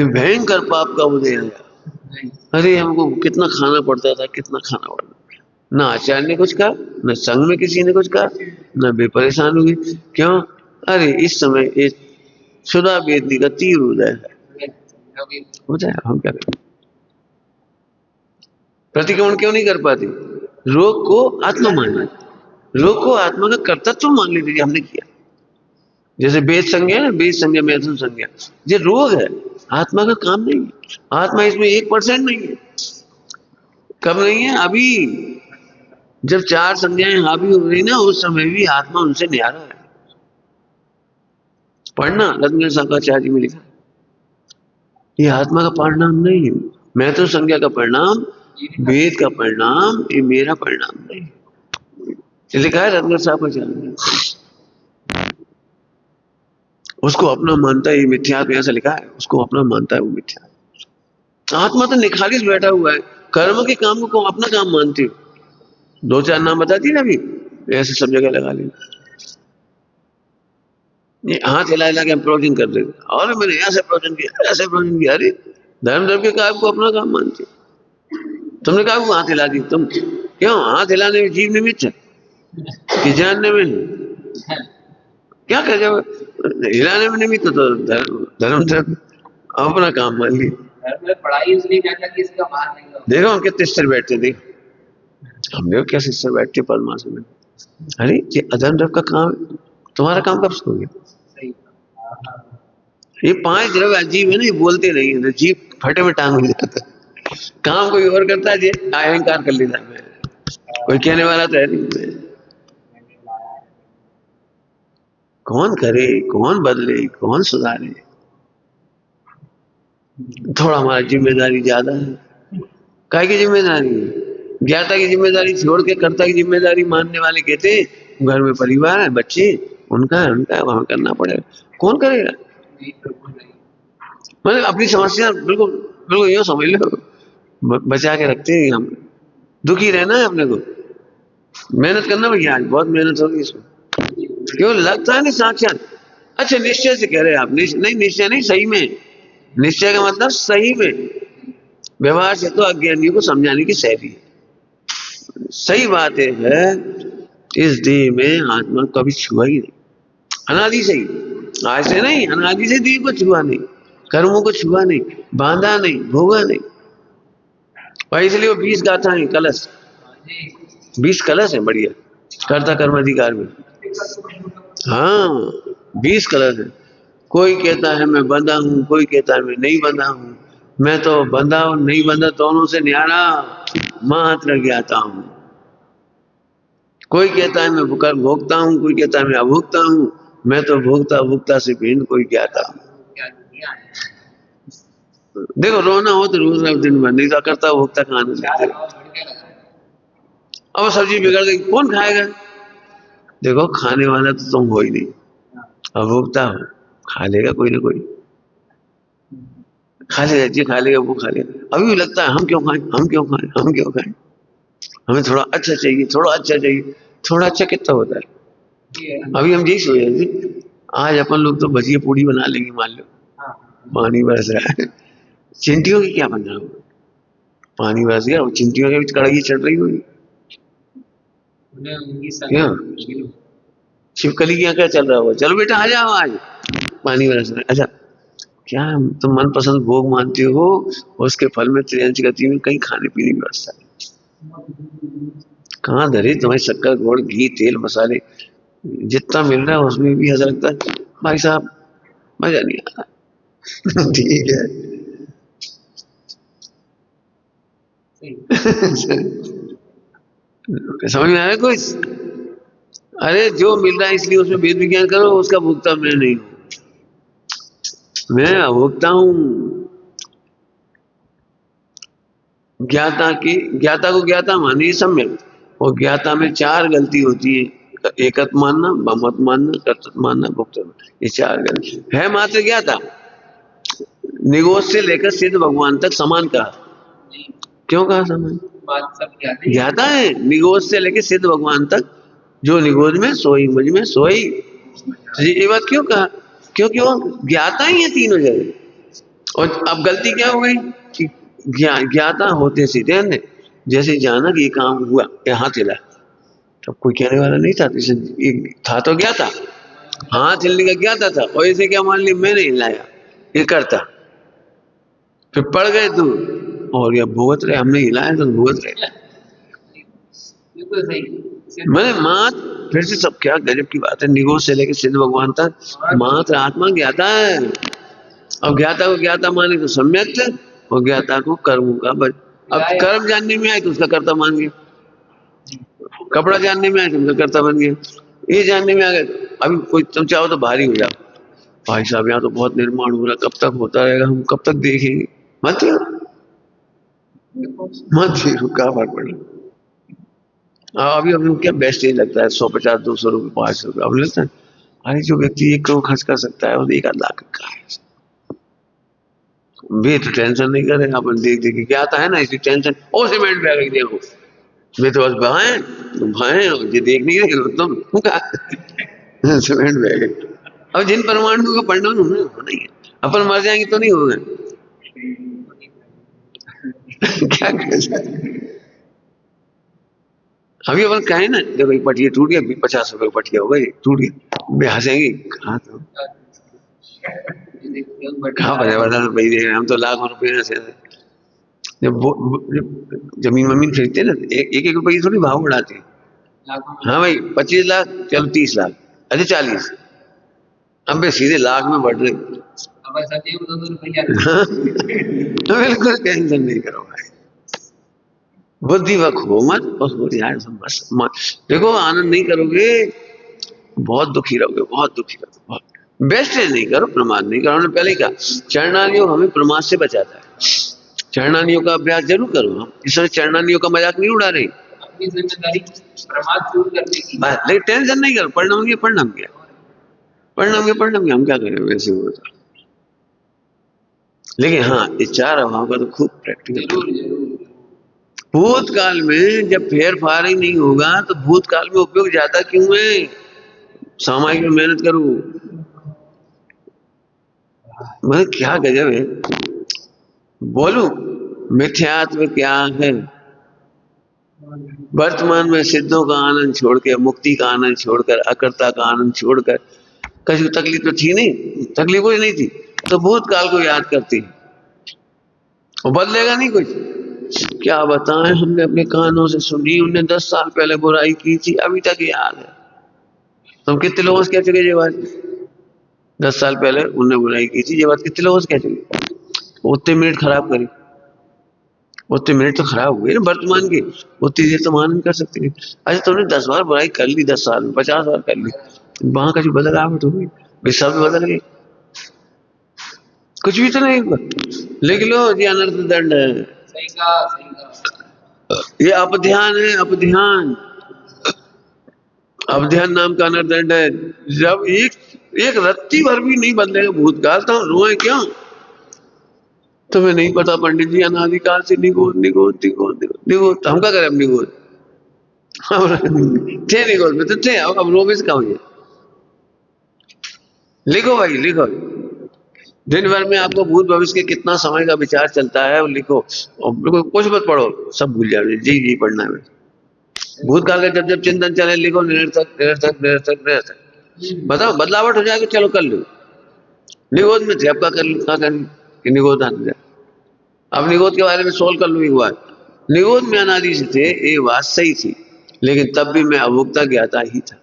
भयंकर पाप का उदय आया। अरे हमको कितना खाना पड़ता था, कितना खाना पड़ता, ना आचार्य ने कुछ कहा, न संघ में किसी ने कुछ कहा, न बेपरेशान हुई। क्यों? अरे इस समय सुधा वेदनी का तीर उदय है, अभी हो जाए। हम क्या करें? प्रतिक्रमण क्यों नहीं कर पाते? रोग को आत्मा मानना, रोग को आत्मा का कर्तृत्व मान लीजिए, हमने किया। जैसे वेद संज्ञा है ना, वेद संज्ञा मैथुन संज्ञा, ये रोग है, आत्मा का काम नहीं है। आत्मा इसमें 1% नहीं है। कब नहीं है? अभी जब 4 संज्ञाएं हावी हो रही ना, उस समय भी आत्मा उनसे न्यारा है। पढ़ना रत्न शंकराचार्य में लिखा, ये आत्मा का परिणाम नहीं है। मैं तो संज्ञा का परिणाम, वेद का परिणाम, ये मेरा परिणाम नहीं। लिखा है रत्न शंकराचार्य में। उसको अपना मानता है, ये मिथ्या, तो ऐसा लिखा है, उसको अपना मानता है वो मिथ्या। आत्मा तो निखालिस बैठा हुआ है, कर्म के काम को अपना काम मानती हो। 2-4 नाम बताती ना अभी, ऐसे सब जगह लगा ली। ये हाथ हिला हिला के हम प्रवचन कर देते, और मैंने ऐसे प्रवचन किया, ऐसे प्रवचन किया। अरे धर्म के काम को अपना काम मानते, तुमने कहा वो हाथ हिला दी, तुम क्यों? हाथ हिलाने में जीव निमित्त है कि जानने में है? क्या कर जाओ, हिलाने में निमित्त तो धर्म अपना काम मान ली। घर में पढ़ाई इसलिए कहता कि इसका मान नहीं होगा। देखो हम कितने स्थिर बैठते, देखो हम देखो कैसे स्थिर बैठते परमात्मा में। अरे ये अधर्म का काम है, तुम्हारा काम कब से हो गया? ये 5 द्रव्य अजीब है ना, ये बोलते नहीं है, जीव फटे में टांग मिल जाता है। काम कोई और करता है, ये अहंकार कर लेता है, कोई कहने वाला तो है नहीं। कौन करे, कौन बदले, कौन सुधारे? थोड़ा हमारी जिम्मेदारी ज्यादा है। काय की जिम्मेदारी है? ज्ञाता की जिम्मेदारी छोड़ के कर्ता की जिम्मेदारी मानने वाले कहते हैं घर में परिवार है, बच्चे, उनका वहां करना पड़ेगा। कौन करेगा? मतलब अपनी समस्या बिल्कुल बिल्कुल यूं समझ लो, बचा के रखते हैं हम। दुखी रहना है अपने को, मेहनत करना भैया, आज बहुत मेहनत होगी इसमें। क्यों लगता है नहीं साक्षात? अच्छा निश्चय से कह रहे हैं आप, नहीं निश्चय नहीं, सही में। निश्चय का मतलब सही में, व्यवहार से तो अज्ञानियों को समझाने की शैली है। सही बात है, इस देह में आत्मा कभी छुआ ही नहीं, अनादि से ही, आज से नहीं, अनादि से देह को छुआ नहीं, कर्मों को छुआ नहीं, बांधा नहीं, भोगा नहीं। और इसलिए वो 20 गाथा है, कलश 20 कलश है, बढ़िया कर्ता कर्म अधिकार में। हाँ 20 कलश है। कोई कहता है मैं बंधा हूं, कोई कहता है मैं नहीं बंधा हूं, मैं तो बंधा और नहीं बंधा दोनों से न्यारा मात्र ज्ञाता हूं। कोई कहता है मैं भोगता हूं, कोई कहता है मैं अभोक्ता हूं, मैं तो भोगता भोगता से भिन्न कोई ज्ञाता हूं। देखो रोना हो तो रोज दिन भर, नहीं तो करता भोगता खाना चाहते। अब सब्जी बिगड़ गई, कौन खाएगा? देखो खाने वाला तो तुम हो ही नहीं, अभोक्ता हो, खा लेगा कोई ना कोई, खा लेगा, जी खा लेगा, वो खा लेगा। अभी भी लगता है हम क्यों खाएं, हम क्यों खाएं, हम क्यों खाएं, हमें थोड़ा अच्छा चाहिए, थोड़ा अच्छा चाहिए। थोड़ा अच्छा कितना होता है? अभी हम यही सोच रहे थे, आज अपन लोग तो भजिया पूड़ी बना लेंगे, मान लो पानी बरस रहा है, चिंटियों की क्या बन रहा होगा? पानी बरस गया, चिंटियों के बीच कड़ाही चढ़ रही होगी। क्या छिपकली की क्या चल रहा होगा? चलो बेटा आ जाओ, आज पानी बरस रहा है। अच्छा क्या तुम मनपसंद भोग मानते हो, उसके फल में त्रियंच गति में कहीं खाने पीने की व्यवस्था है? कहाँ धरे तुम्हारी शक्कर, गुड़, घी, तेल, मसाले, जितना मिल रहा है उसमें भी ऐसा लगता है भाई साहब मजा नहीं आ रहा। ठीक है समझ में आया कुछ? अरे जो मिल रहा है इसलिए उसमें वेद विज्ञान करो, उसका भोक्ता मैं नहीं हूं, मैं अभोक्ता हूं। ज्ञाता को ज्ञाता मानिए सम्यक, और ज्ञाता में 4 गलती होती है, एकत मानना, बहुमत मानना, कर्तृत्व मानना, भोक्ता, ये 4 गलती है। मात्र ज्ञाता निगोज से लेकर सिद्ध भगवान तक समान कहा। क्यों कहा समान? ज्ञाता है, निगोज से लेकर सिद्ध भगवान तक, जो निगोज में सोई, मुझ में सोई। ये बात क्यों कहा? क्योंकि वो ज्ञाता ही है तीनों जगह। और अब गलती क्या हो गई कि ज्ञाता होते सीधे अंधे, जैसे जाना कि ये काम हुआ, यहाँ चला, तब कोई कहने वाला नहीं था, था तो ज्ञाता, हाथ हिलने का क्या था और ऐसे क्या मान ली मैं नहीं हिलाया, ये करता, फिर पड़ गए तू और ये भुगत रहे, हमने हिलाया तो भुगत रहे। बिल्कुल सही। मैंने मात फिर से सब क्या गजब की बात है, निगोज से लेकर सिद्ध भगवान तक मात्र आत्मा ज्ञाता है। अब ज्ञाता को ज्ञाता माने तो सम्यक, और ज्ञाता को कर्म का अब कर्म जानने में आए तो उसका कर्ता मान गया, कपड़ा जानने में आए तो उसका कर्ता बन गया, ये जानने में आ गए। अभी कोई तुम चाहो तो भारी हो जाओ, भाई साहब यहाँ तो बहुत निर्माण हो रहा, कब तक होता रहेगा, हम कब तक देखेंगे, मत क्या फर्क पड़ा। अभी अभी क्या बेस्ट ही लगता है, 150-200 रुपये 500 रुपये अब लगता है। अरे जो व्यक्ति 1 करोड़ खर्च कर सकता है और 1 लाख का है, वे तो टेंशन नहीं करे, अपन देख देख क्या आता है ना, इसकी टेंशन और सीमेंट बैग देखो, वे तो बस भाए और ये देख नहीं रहे तुम सीमेंट बैग। अब जिन परमाणु को पढ़ना नहीं है, अपन मर जाएंगे तो नहीं होगा क्या कर सकते। अभी अपन कहे ना देखो पटिया टूट गया, 50 रुपए का पटिया होगा, ये टूट गया, हंसेंगे कहा तो कहाँ भाई हम तो लाखों रुपए से जब जमीन वमीन खरीदते ना, एक रुपए की थोड़ी भाव बढ़ाते हैं। हाँ भाई 25 लाख, चलो 30 लाख, अच्छा 40, अब सीधे लाख में बढ़ रहे। बिल्कुल टेंशन नहीं करो भाई, बुद्धि वक हो मत, बस हो जाए सब बस। देखो आनंद नहीं करोगे बहुत दुखी रहोगे, बहुत दुखी रहोगे, बहुत बेस्ट है नहीं करो, प्रमाद नहीं करो। हमने पहले ही कहा चरणानियोग हमें प्रमाद से बचाता है, चरणानियोग का अभ्यास जरूर करो। हम इस समय चरणानियोग का मजाक नहीं उड़ा रहे, अपनी जिम्मेदारी प्रमाद दूर करने की, लेकिन टेंशन नहीं करो, परिणाम क्या हम क्या करें वैसे होता। लेकिन हाँ इस 4 अभाव का तो खूब प्रैक्टिकल। भूतकाल में जब फेर फार ही नहीं होगा तो भूतकाल में उपयोग ज्यादा क्यों है, सामायिक में मेहनत करूं। मैं क्या गजब है, बोलूं मिथ्यात्व क्या है, वर्तमान में सिद्धों का आनंद छोड़कर, मुक्ति का आनंद छोड़कर, अकर्ता का आनंद छोड़कर, कभी तकलीफ तो थी नहीं, तकलीफ कोई नहीं थी, तो भूतकाल को याद करती है, वो बदलेगा नहीं कुछ। क्या बताएं, हमने अपने कानों से सुनी, उन्हें 10 साल पहले बुराई की थी, अभी तक याद है। हम कितने लोगों से कह चुके ये बात, 10 साल पहले उन्हें बुराई की थी, ये बात कितने लोगों से कह चुके, उतने मिनट खराब करी, उतने मिनट तो खराब हुए ना वर्तमान के, उतनी देर तो मान कर सकते हैं। अच्छा तुमने 10 बार बुराई कर ली, 10 साल में 50 बार कर ली, वहां का जो बदलावट हो गई, सब बदल गए, कुछ भी तो नहीं हुआ। लिख लो ये अनर्थ दंड है, सही कहा। ये अपध्यान है, अपध्यान, अपध्यान नाम का अनर्थ दंड है। जब एक रत्ती भर भी नहीं बदलेगा भूतकाल तो हम रोए क्यों। तुम्हें नहीं पता पंडित जी अनादिकाल से निगोद निगोद निगोद निगोद निगोद, हम क्या करें, अब निगोद थे निगोद में तो थे, अब रोबे से कहा। लिखो भाई लिखो, दिन भर में आपको भूत भविष्य के कितना समय का विचार चलता है, लिखो, और कुछ मत पढ़ो, सब भूल जाओ, जी जी पढ़ना है। भूतकाल का जब जब चिंतन चले लिखो, निरर्थक निरर्थक निरर्थक निरर्थक, बताओ बदलावट हो जाएगी, चलो कर लो। निगोद में थे, अब क्या कर लो, क्या करें कि निगोद आते जाए, अब निगोद के बारे में सोल्व कर लो एक बार। निगोद में अनादि से थे, ये बात सही थी, लेकिन तब भी मैं अभोक्ता ज्ञाता ही था,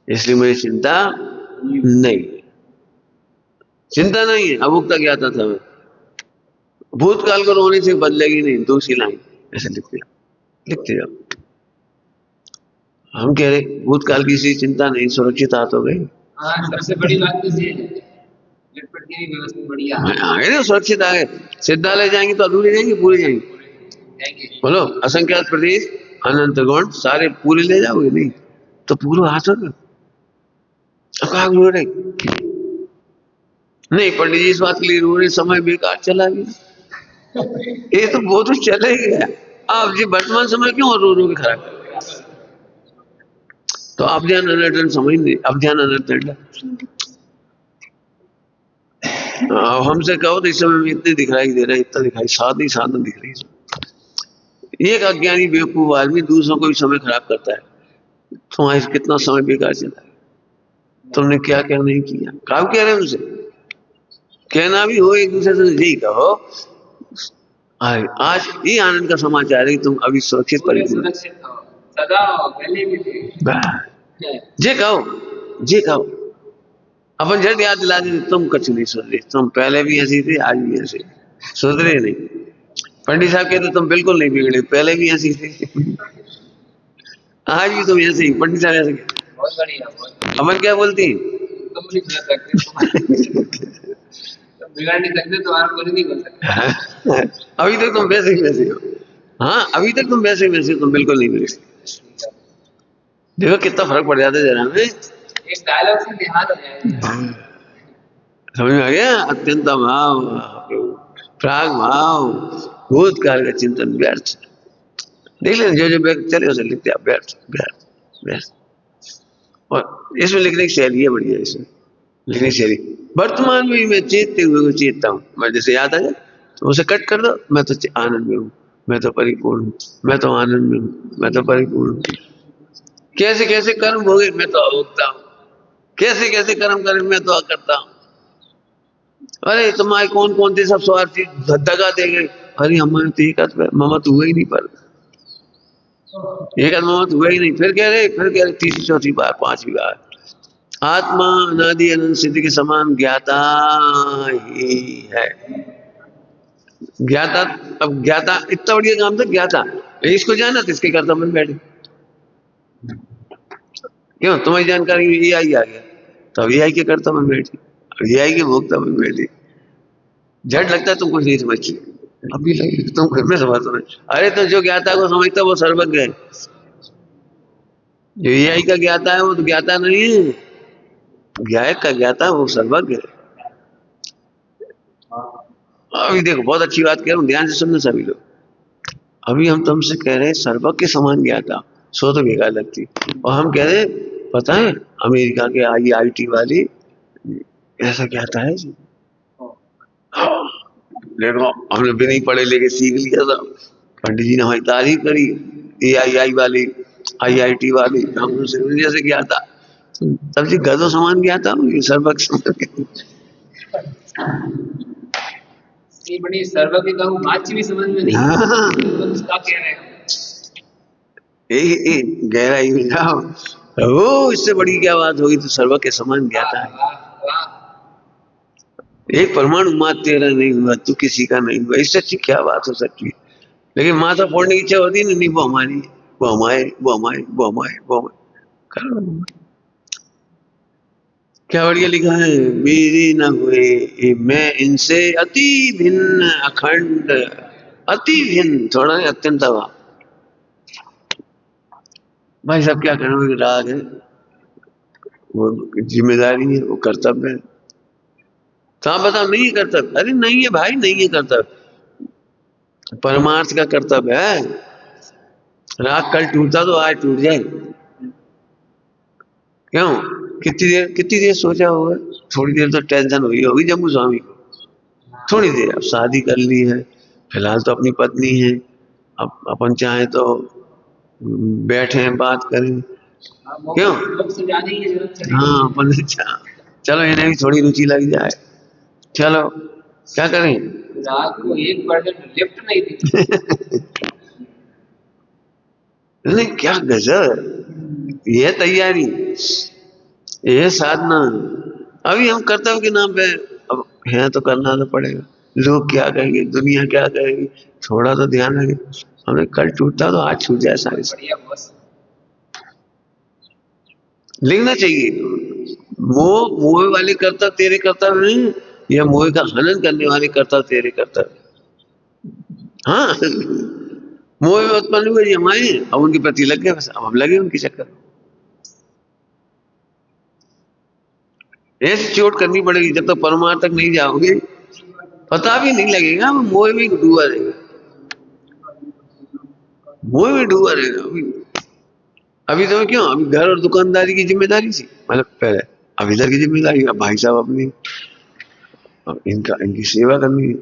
इसलिए मुझे चिंता नहीं, चिंता नहीं है, अभोक्ता ज्ञाता था मैं। भूतकाल को रोने से बदलेगी नहीं, दूसरी लाइन ऐसे लिखते जाओ। हम कह रहे भूतकाल की सी चिंता नहीं, सुरक्षित हाथ हो गई। सबसे बड़ी बात तो ये है, आगे सुरक्षित आ गए, सिद्धालय जाएंगे तो अधूरे जाएंगे, पूरे जाएंगे, बोलो असंख्यात प्रदेश अनंत गुण सारे पूरे ले जाओगे, नहीं तो पूरा हाथ होगा। नहीं पंडित जी इस बात के लिए रो रहे, समय बेकार चला गया, ये तो बहुत चले गया, आप जी वर्तमान समय क्यों रो रो के खराब कर रहे हैं। तो आप ध्यान अनर्थ समझ नहीं, अब ध्यान अनर्थ हमसे कहो तो इस समय में इतने दिखाई दे रहा है, इतना दिखाई साधन साधन दिख रही है। एक अज्ञानी बेवकूफ आदमी दूसरों को भी समय खराब करता है, तुम्हारा कितना समय बेकार चला है। तुमने क्या क्या नहीं किया, काम कह रहे उनसे कहना भी हो एक दूसरे से यही कहो आज ये आनंद का समाचार है कि तुम अभी सुरक्षित पूरे परिपूर्ण सुरक्षित हो, सदा हो, गले में थे। जे कहो जे कहो अपन झट याद दिला दी तुम कुछ नहीं सुधरे, तुम पहले भी ऐसी थे आज भी ऐसे सुधरे नहीं। पंडित साहब कहते तुम बिल्कुल नहीं बिगड़े, पहले भी ऐसी थे आज भी तुम ऐसे ही। पंडित साहब ऐसे बहुत बढ़िया, बहुत अपन क्या बोलती तुम नहीं सुधर सकते, तुम बिगाड़ नहीं सकते, तो आप कुछ नहीं कर सकते। अभी तक तुम वैसे ही वैसे हो। हाँ अभी तक तुम वैसे ही वैसे हो, तुम बिल्कुल नहीं बिगड़े। देखो कितना फर्क पड़ जाता है जरा में। एक डायलॉग से ध्यान हो जाएगा। समझ में आ गया। अत्यंत भाव प्राग भाव भूतकाल का चिंतन व्यर्थ। देख लेना जो जो व्यक्ति चले उसे लिखते आप व्यर्थ व्यर्थ व्यर्थ। और इसमें लिखने की शैली है बढ़िया, इसमें लिखने की शैली वर्तमान में मैं चेतते हुए को चेतता हूँ। मैं जैसे याद आ जाए तो उसे कट कर दो, मैं तो आनंद में हूँ, मैं तो परिपूर्ण हूँ, मैं तो आनंद में हूँ, मैं तो परिपूर्ण हूँ। कैसे कैसे कर्म भोगे मैं तो अभोक्ता हूँ, कैसे कैसे कर्म करे मैं तो अकर्ता हूँ। अरे तुम्हारे कौन कौन थे सब स्वार्थी दगा दे गए, अरे हमारे तो एक ममत हुआ ही नहीं, पर एक ममत हुआ ही नहीं। फिर कह रहे तीसरी चौथी बार पांचवी बार आत्मा अनादि अनंत सिद्धि के समान ज्ञाता ही है। ज्ञाता, अब ज्ञाता इतना बढ़िया काम था ज्ञाता, इसको जाना तो इसके कर्ता में बैठे। क्यों तुम्हारी जानकारी में AI आ गया तो अब AI के कर्ता में बैठी, AI के भोक्ता में बैठी। झट लगता है तुम कुछ नहीं समझती, अभी लगे तुम घर में समझ। अरे तो जो ज्ञाता को समझता वो सर्वज्ञ है, जो AI का ज्ञाता है वो तो ज्ञाता नहीं है, ज्ञायक का ज्ञाता वो सर्वज्ञ है। अभी देखो बहुत अच्छी बात कह रहा हूँ, ध्यान से सुनना सभी लोग। अभी हम तुमसे कह रहे हैं सर्वज्ञ के समान ज्ञाता, सो तो बेकार लगती। और हम कह रहे पता है अमेरिका के IIT वाली ऐसा ज्ञाता है जी। देखो हमने भी नहीं पढ़े लेके सीख लिया था, पंडित जी ने हमारी तारीफ करी, AI वाली IIT वाली, हम उनसे जैसे गया था तब जी गधों समान गया था, सर्वज्ञ समान। ये बड़ी सर्वज्ञ कहूँ बात भी समझ में नहीं हाँ क्या कह रहे हो। गहराई में जाओ, ओ इससे बड़ी क्या बात होगी, तो सर्वज्ञ के समान ज्ञाता है। वाह वाह, एक परमाणु मात्र तेरा नहीं हुआ, तू किसी का नहीं हुआ, इससे अच्छी क्या बात हो सकती है। लेकिन माथा फोड़ने की इच्छा होती है नहीं, वो हमारी, वो हमारे, वो हमारे, वो हमारे, वो हमारे। क्या बढ़िया लिखा है, मेरे न हुए मैं इनसे अति भिन्न अखंड, अति भिन्न थोड़ा नहीं अत्यंत हुआ। भाई साहब क्या करें, राग है, वो जिम्मेदारी है, वो कर्तव्य है। तो आप बताओ नहीं है कर्तव्य, अरे नहीं है भाई, नहीं है कर्तव्य, परमार्थ का कर्तव्य है। राग कल टूटा तो आज टूट जाए, क्यों कितनी देर सोचा होगा, थोड़ी देर तो टेंशन हुई होगी जम्मू स्वामी को, थोड़ी देर। अब शादी कर ली है, फिलहाल तो अपनी पत्नी है, अब अपन चाहे तो बैठे हैं बात करें, क्यों हाँ अपन चलो इन्हें भी थोड़ी रुचि लग जाए, चलो क्या करें। रात को 1% लिफ्ट नहीं दी। नहीं क्या गजब, ये तैयारी, ये साधना। अभी हम कर्तव्य के नाम पे अब है तो करना तो पड़ेगा, लोग क्या कहेंगे, दुनिया क्या कहेगी, थोड़ा तो ध्यान रखे। हमें कल टूटता तो आज छूट जाए सारे। लिखना चाहिए, मोह मोह वाले कर्तव्य तेरे कर्तव्य नहीं, यह मोह का हनन करने वाले कर्तव्य तेरे कर्तव्य। हाँ मोह में उत्पन्न हुए हमारे, अब उनके प्रति लग गए, बस अब हम लगे उनके चक्कर। ऐसी चोट करनी पड़ेगी, जब तक परमार्थ तक नहीं जाओगे पता भी नहीं लगेगा, मोह में डूबा रहेगा, मोह में डूबा रहेगा। अभी तो क्यों, अभी घर और दुकानदारी की जिम्मेदारी थी, मतलब पहले, अब इधर की जिम्मेदारी, अब भाई साहब अपनी, अब इनकी सेवा करनी,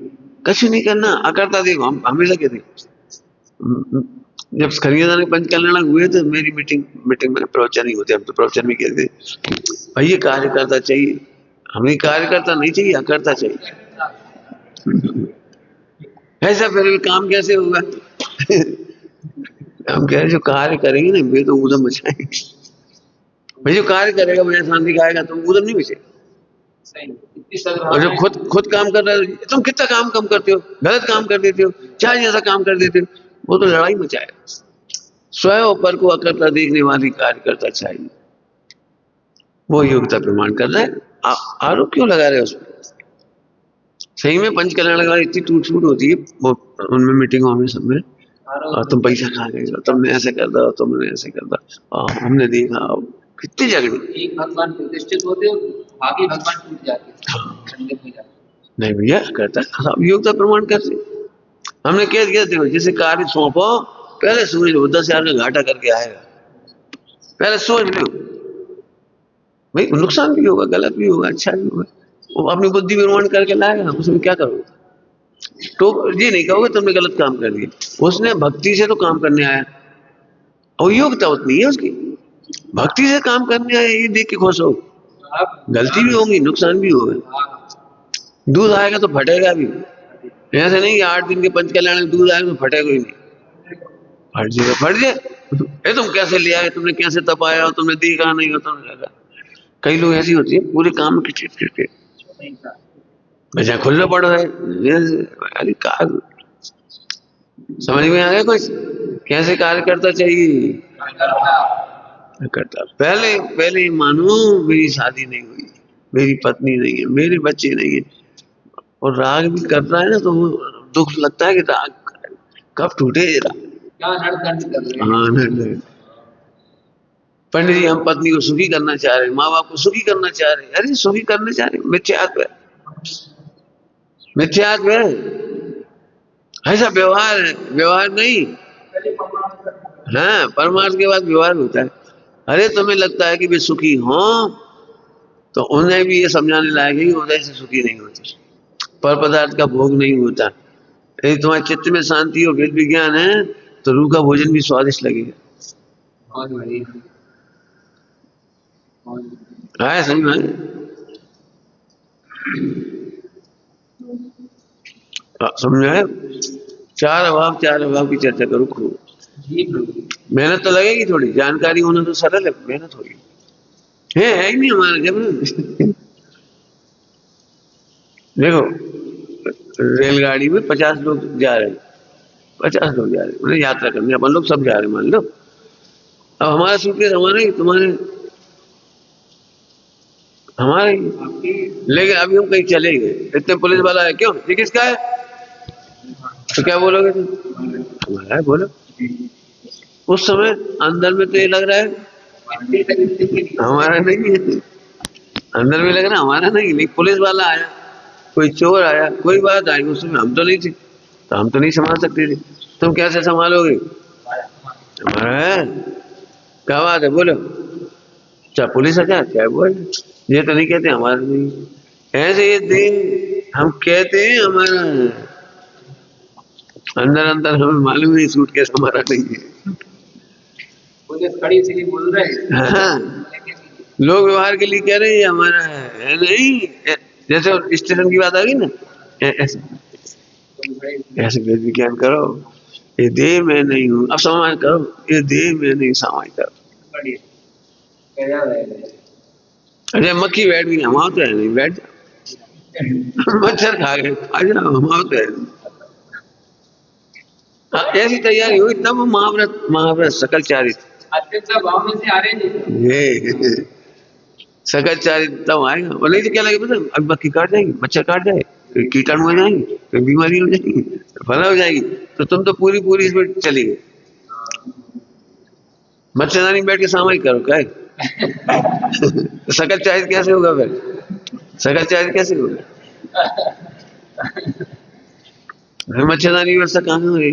कुछ नहीं करना, अकर्ता देखो हम हमेशा कहते जब खनियादान में पंच कल्याण हुए तो मेरी मीटिंग में प्रवचन ही होते, हम तो प्रवचन भी कहते भाई ये कार्यकर्ता चाहिए, हमें कार्यकर्ता नहीं चाहिए, अकर्ता चाहिए। ऐसा फिर काम कैसे होगा? हम कह रहे जो कार्य करेंगे ना वे तो ऊधम मचाएंगे। भाई जो कार्य करेगा मुझे शांति खाएगा तो ऊधम नहीं मचे। और जो खुद काम कर रहे हो, तुम कितना काम कम करते हो, गलत काम कर देते हो, चाहे जैसा काम कर देते हो, वो तो लड़ाई मचाएगा। स्वयं ऊपर को अकर्ता देखने वाली कार्यकर्ता चाहिए, वो योग्यता प्रमाण कर रहे हैं। आरोप क्यों लगा रहे हो उसमें? सही में पंच कल्याण का इतनी टूट फूट होती है वो उनमें मीटिंगों में सब में, और तुम पैसा खा गए, तुमने ऐसे कर दो, तुमने ऐसे कर दो, हमने देखा कितनी झगड़ी। एक भगवान प्रतिष्ठित होते हो, बाकी भगवान टूट जाते हैं। हाँ। नहीं भैया करता सब योग्यता प्रमाण करते। हमने कह दिया देखो जैसे कार्य सौंपो, पहले समझ लो 10,000 का घाटा करके आएगा, पहले सोच लो भाई नुकसान भी होगा, गलत भी होगा, अच्छा भी होगा, वो अपनी बुद्धि निर्माण करके लाएगा, उसमें क्या करोगे? तो ये नहीं कहोगे तुमने गलत काम कर दिया, उसने भक्ति से तो काम करने आया और योग्यता उतनी है उसकी, भक्ति से काम करने आया, ये देख के खुश हो। गलती भी होगी, नुकसान भी होगा, दूध आएगा तो फटेगा भी, ऐसे नहीं 8 दिन के पंच कल्याण में दूध आएगा तो फटेगा ही नहीं, फट जाएगा फट जाए। तुम कैसे ले आए, तुमने कैसे तपाया हो, तुमने देखा नहीं हो, तुमने लगा। कई लोग ऐसी होती है पूरे काम में खिचके वैसे खुले पड़ रहे। अरे समझ में आ गया कुछ? कैसे कार्य करता चाहिए? करता पहले मानो मेरी शादी नहीं हुई, मेरी पत्नी नहीं है, मेरे बच्चे नहीं है, और राग भी कर रहा है ना तो वो दुख लगता है कि राग कब टूटे ये राग। हाँ पंडित जी हम पत्नी को सुखी करना चाह रहे हैं, माँ बाप को सुखी करना चाह रहे हैं। अरे सुखी करना चाह रहे हैं, मिथ्यात्व है, मिथ्यात्व है, ऐसा व्यवहार है, व्यवहार नहीं। हाँ परमार्थ के बाद व्यवहार होता है। अरे तुम्हें लगता है कि वे सुखी हो तो उन्हें भी ये समझाने लायक है कि उदय से सुखी नहीं होते, पर पदार्थ का भोग नहीं होता। यदि तुम्हारे चित्त में शांति हो, वेद विज्ञान है तो रूह का भोजन भी स्वादिष्ट लगेगा। हाँ सही में समझे। चार अभाव की चर्चा करो खूब। मेहनत तो लगेगी थोड़ी, जानकारी होना तो सरल है, मेहनत होगी है ही नहीं हमारा जब। देखो रेलगाड़ी में 50 लोग जा रहे हैं, 50 लोग जा रहे हैं, उन्हें यात्रा करने, अपन लोग सब जा रहे हैं मान लो। अब हमारा सूटकेस हमारा ही, तुम्हारे हमारे ही, लेकिन अभी हम कहीं चले गए, इतने पुलिस वाला है, क्यों ये किसका है? तो क्या बोलोगे तुम? हमारा है बोलो। उस समय अंदर में तो ये लग रहा है हमारा नहीं है, अंदर में लग रहा है हमारा नहीं, लेकिन पुलिस वाला आया, कोई चोर आया, कोई बात आई, उस समय हम तो नहीं थे, तो हम तो नहीं संभाल सकते थे। तुम कैसे संभालोगे? हमारा है, क्या बात है बोलो, चाहे पुलिस है चाहे वो है, ये तो नहीं कहते हमारा नहीं। ऐसे ये दिन हम कहते हैं हमारा, अंदर अंदर हमें मालूम नहीं सूटकेस हमारा नहीं है। पुलिस खड़ी सी बोल रहे हैं। हाँ लोग व्यवहार के लिए कह रहे हैं हमारा है नहीं, जैसे स्टेशन की बात आ गई ना, ऐसे ऐसे वेद विज्ञान करो, ये देह में नहीं हूँ, अब समाज करो, ये देह में नहीं समाज करो। अरे मक्खी बैठ गई, हमारा तो है नहीं, बैठ जाओ। मच्छर खा गए, आ जाओ, हमारा तो है नहीं। ऐसी तैयारी हुई तब महाव्रत सकल चारित ये सकल चारित तब आएगा, और नहीं तो क्या लगे पता, अब मक्खी काट जाएगी, मच्छर काट जाए, कीटाणु हो जाएंगे, कोई बीमारी हो जाएगी, फला हो जाएगी, तो तुम तो पूरी इसमें चली गई। मच्छरदानी बैठ के सामाजिक करो क्या तो सकल चारित कैसे होगा फिर? सकल चारित कैसे होगा? मच्छरदानी व्यवस्था कहाँ हो रही,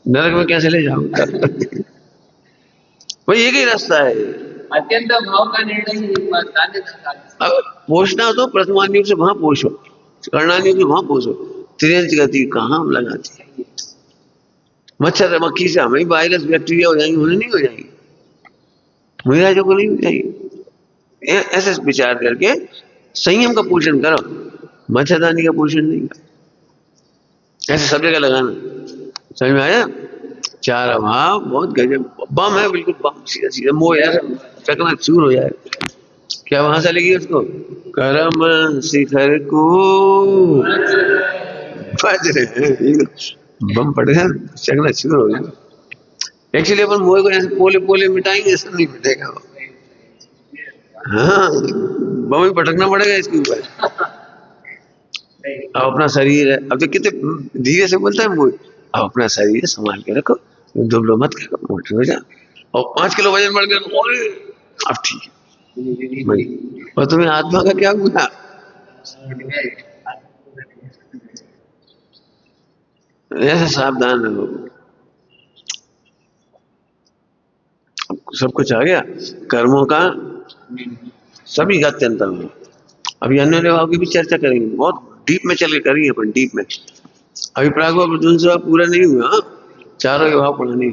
नरक में कैसे ले जाऊंगा? वही एक ही रास्ता है, अत्यंत भाव का निर्णय। पोषना तो प्रथमान युग से वहां पोषो, कर्णान युग से वहां पोषो, त्रियंच गति कहाँ हम लगाते, मच्छर मक्खी से हमें वायरस बैक्टीरिया हो जाएंगे, उन्हें नहीं हो जाएंगे, मुझे को नहीं हो जाएंगे। ऐसे विचार करके संयम का पोषण करो, मच्छरदानी का पोषण नहीं करो। ऐसे सब जगह लगाना। समझ में आया? चार अभाव बहुत गजब बम है, बिल्कुल बम, सीधा सीधा मोह यार चकना चूर हो जाए। क्या वहां से लगी उसको? करम शिखर को बज रहे हैं, बम पड़ गया, चकना चूर हो गया। एक्चुअली अपन मोह को ऐसे पोले पोले मिटाएंगे, ऐसा नहीं मिटेगा वो। हाँ, बम ही पटकना पड़ेगा इसके ऊपर। अब अपना शरीर है, अब तो कितने धीरे से बोलता है मोह, अब अपना शरीर संभाल के रखो, दुबलो मत करो, मोटे हो जा। और 5 किलो वजन बढ़ गया, अब ठीक है भाई। और तुम्हें आत्मा का क्या हुआ? ऐसे सावधान रहो। सब कुछ आ गया कर्मों का, सभी का अत्यंत में। अभी अन्य भाव की भी चर्चा करेंगे, बहुत डीप में चल के करेंगे अपन, डीप में। अभी प्रागभाव पूरा नहीं हुआ, चारों भाव पढ़ाने।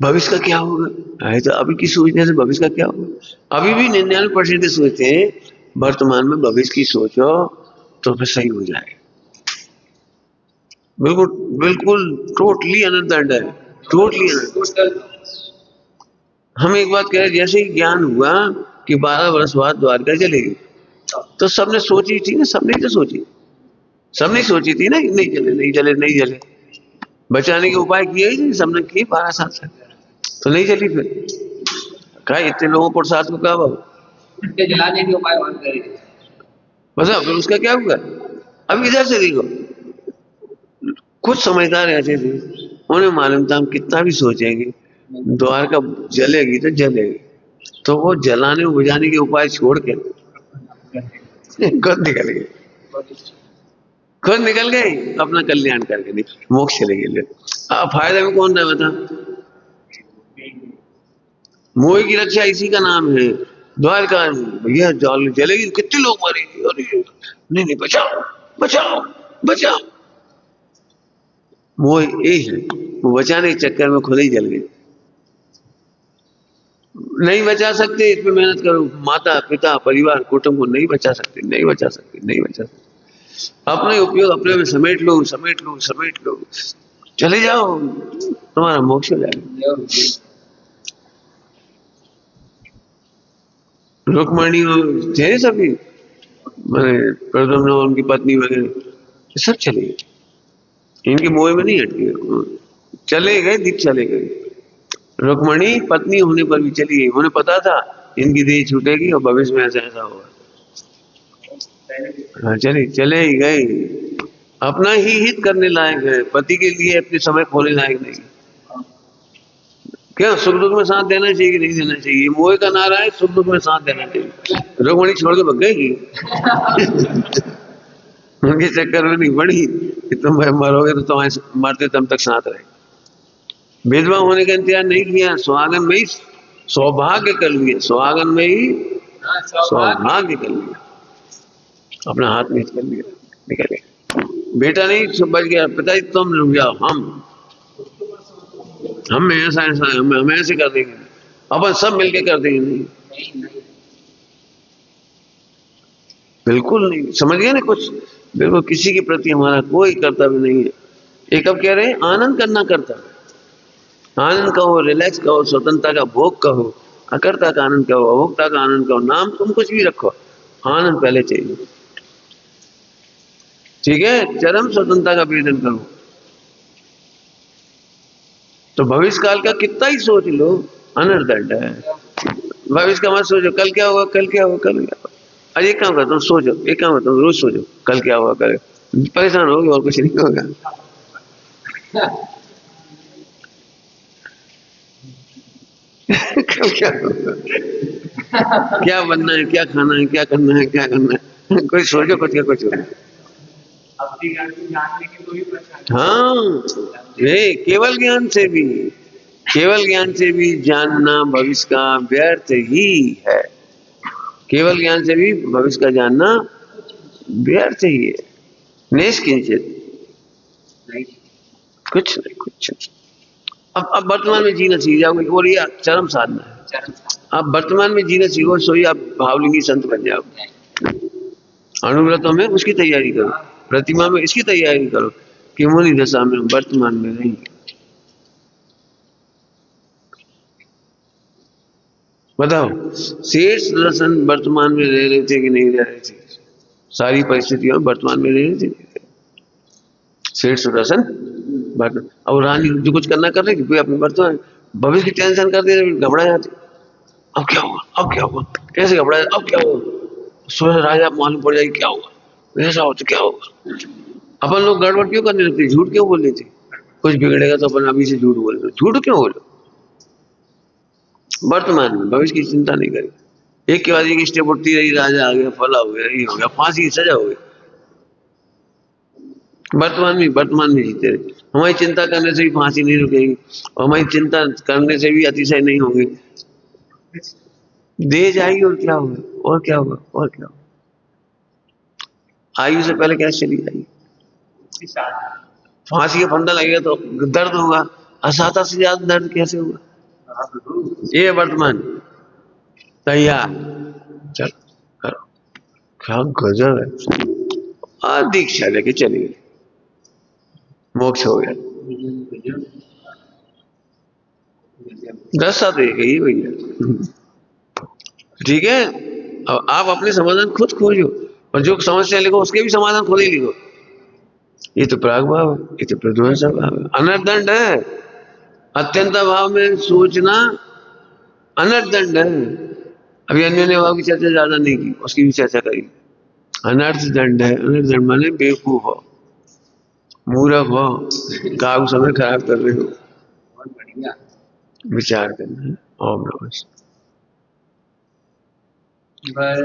भविष्य का क्या होगा, है तो अभी की सोचने से भविष्य का क्या होगा। अभी भी 99% सोचते हैं वर्तमान में भविष्य की सोचो तो फिर सही हो जाए। बिल्कुल बिल्कुल टोटली अनदंड है, टोटली अनदंड। हम एक बात कह रहे, जैसे ही ज्ञान हुआ कि 12 वर्ष बाद द्वारका चलेगी, तो सबने सोची थी ना, सबने तो सोची, सबने सोची थी ना, नहीं चले नहीं चले नहीं चले, बचाने के उपाय किए ही नहीं सबने, किए 12 साल से, तो नहीं चली। फिर कहा इतने लोगों को साथ को कहा बाबू जलाने के उपाय बंद करें, बस। फिर उसका क्या हुआ? अब इधर से देखो, कुछ समझदार ऐसे थे, उन्हें मालूम था हम कितना भी सोचेंगे द्वारका जलेगी तो जलेगी, तो वो जलाने बुझाने के उपाय छोड़ के खुद निकल गए, खुद निकल गए अपना कल्याण करके, नहीं मोक्ष चले गए। फायदा में कौन रहा बता? मोह की रक्षा इसी का नाम है। द्वारका भैया जलेगी, कितने लोग मरेंगे, अरे नहीं नहीं बचाओ बचाओ बचाओ। मोह यही है, वो बचाने के चक्कर में खुद ही जल गए। नहीं बचा सकते, इस पे मेहनत करो, माता पिता परिवार कुटुंब को नहीं बचा सकते, नहीं बचा सकते, नहीं बचा सकते। अपने उपयोग अपने में समेट लो समेट लो समेट लो, चले जाओ, तुम्हारा मोक्ष हो जाएगा। रुक्मणी थे सभी, मैंने प्रद्युम्न उनकी पत्नी वगैरह सब चले गए, इनके मोह में नहीं हटके, चले गए, दीप चले गए। रुक्मणी पत्नी होने पर भी चली गई, उन्हें पता था इनकी देह छूटेगी और भविष्य में ऐसा ऐसा होगा। हाँ, चले ही गए, अपना ही हित करने लायक है, पति के लिए अपने समय खोने लायक नहीं। क्या सुख दुख में साथ देना चाहिए कि नहीं देना चाहिए? मोह का नारा है सुख दुख में साथ देना चाहिए। रुक्मणी छोड़ के भग गई उनके चक्कर में नहीं पड़ी कि तुम मरोगे तो तुम्हारे मरते तब तक साथ रहे। विधवा होने का इंतजार नहीं किया, सुहागन में ही सौभाग्य कर लिया, सुहागन में ही सौभाग्य कर लिया, अपना हाथ में कर लिया, निकल गया। बेटा नहीं सब बच गया, पिताजी तुम रुक जाओ, हम ऐसा ऐसा हम ऐसे कर देंगे, अपन सब मिलके कर देंगे। नहीं बिल्कुल नहीं, समझ गए ना कुछ? बिल्कुल किसी के प्रति हमारा कोई कर्तव्य नहीं है। एक अब कह रहे हैं आनंद करना कर्तव्य, आनंद कहो, रिलैक्स कहो, स्वतंत्रता का भोग कहो, अकर्ता का आनंद कहो, अभोक्ता का आनंद कहो, नाम तुम कुछ भी रखो, आनंद पहले चाहिए। ठीक है, चरम स्वतंत्रता का वेदन करो। तो भविष्य काल का कितना ही सोच लो, अनर्दंड है। भविष्य का मत सोचो कल क्या होगा, कल क्या होगा, कल क्या होगा। अरे एक काम करता हूँ, सोचो, एक काम करता हूँ, रोज सोचो कल क्या होगा, कल परेशान होगी और कुछ नहीं होगा। कल क्या होगा, क्या बनना है, क्या खाना है, क्या करना है, क्या करना है, कोई सोचो कुछ का कुछ होगा। हाँ, ये केवल ज्ञान से भी, केवल ज्ञान से भी जानना भविष्य का व्यर्थ ही है। केवल ज्ञान से भी भविष्य का जानना व्यर्थ ही है, निष्किंचित। कुछ नहीं, कुछ नहीं। अब वर्तमान में जीना सीख जाओगे, और ये चरम साधना है। चरण साधना। आप वर्तमान में जीना सीखो, सोई आप भावलिंगी संत बन जाओ। अनुव्रतों में उसकी तैयारी करो, प्रतिमा में इसकी तैयारी करो कि मुनि दशा में वर्तमान में नहीं। बताओ, शेष दर्शन वर्तमान में रह रहे थे कि नहीं रह रहे थे? सारी परिस्थितियों में वर्तमान में रह रहे थे। शेष सुदर्शन वर्तमान, और रानी जो कुछ करना कर रही थी, कोई अपने वर्तमान भविष्य की टेंशन कर दे, घबरा जाते। अब क्या होगा, अब क्या होगा, कैसे घबरा, अब क्या होगा, सोच राजा मालूम पड़ जाएगी क्या होगा, ऐसा हो तो क्या होगा। अपन लोग गड़बड़ क्यों करने लगते, झूठ क्यों बोल लेते, कुछ बिगड़ेगा तो अपन अभी से झूठ बोल रहे, झूठ क्यों बोलो। वर्तमान में भविष्य की चिंता नहीं करें। एक के बाद एक स्टेप उठती रही, राजा आ गया, फला हो गया, ये हो गया, फांसी की सजा हो गई। वर्तमान में जीते रहे। हमारी चिंता करने से भी फांसी नहीं रुकेगी, और हमारी चिंता करने से भी अतिशय नहीं होंगे। दे जाएगी, और क्या होगा, और क्या होगा, और क्या होगा। आयु से पहले कैसे चली जाएगी। फांसी का फंदा लगेगा तो दर्द होगा, असाता से ज्यादा दर्द कैसे होगा। ये वर्तमान तैयार, चल करो। क्या गजब है। दीक्षा लेके चलिए, मोक्ष हो गया। दशा दे गई भैया। ठीक है, अब आप अपने समाधान खुद खोजो, और जो समस्या लिखो उसके भी समाधान खुद ही लिखो। ये तो प्राग भाव है, ये तो प्रध्वंस भाव है, अनर्दंड है। अत्यंत भाव में सोचना अनर्दंड है। अभी अन्य भाव की चर्चा ज्यादा नहीं की, उसकी भी चर्चा करी। अनर्थ दंड है, अनर्थ दंड माने बेवकूफ हो, मूर्ख हो, काऊ समय खराब कर रहे हो। बहुत बढ़िया विचार करना है। ओम नमः शिवाय।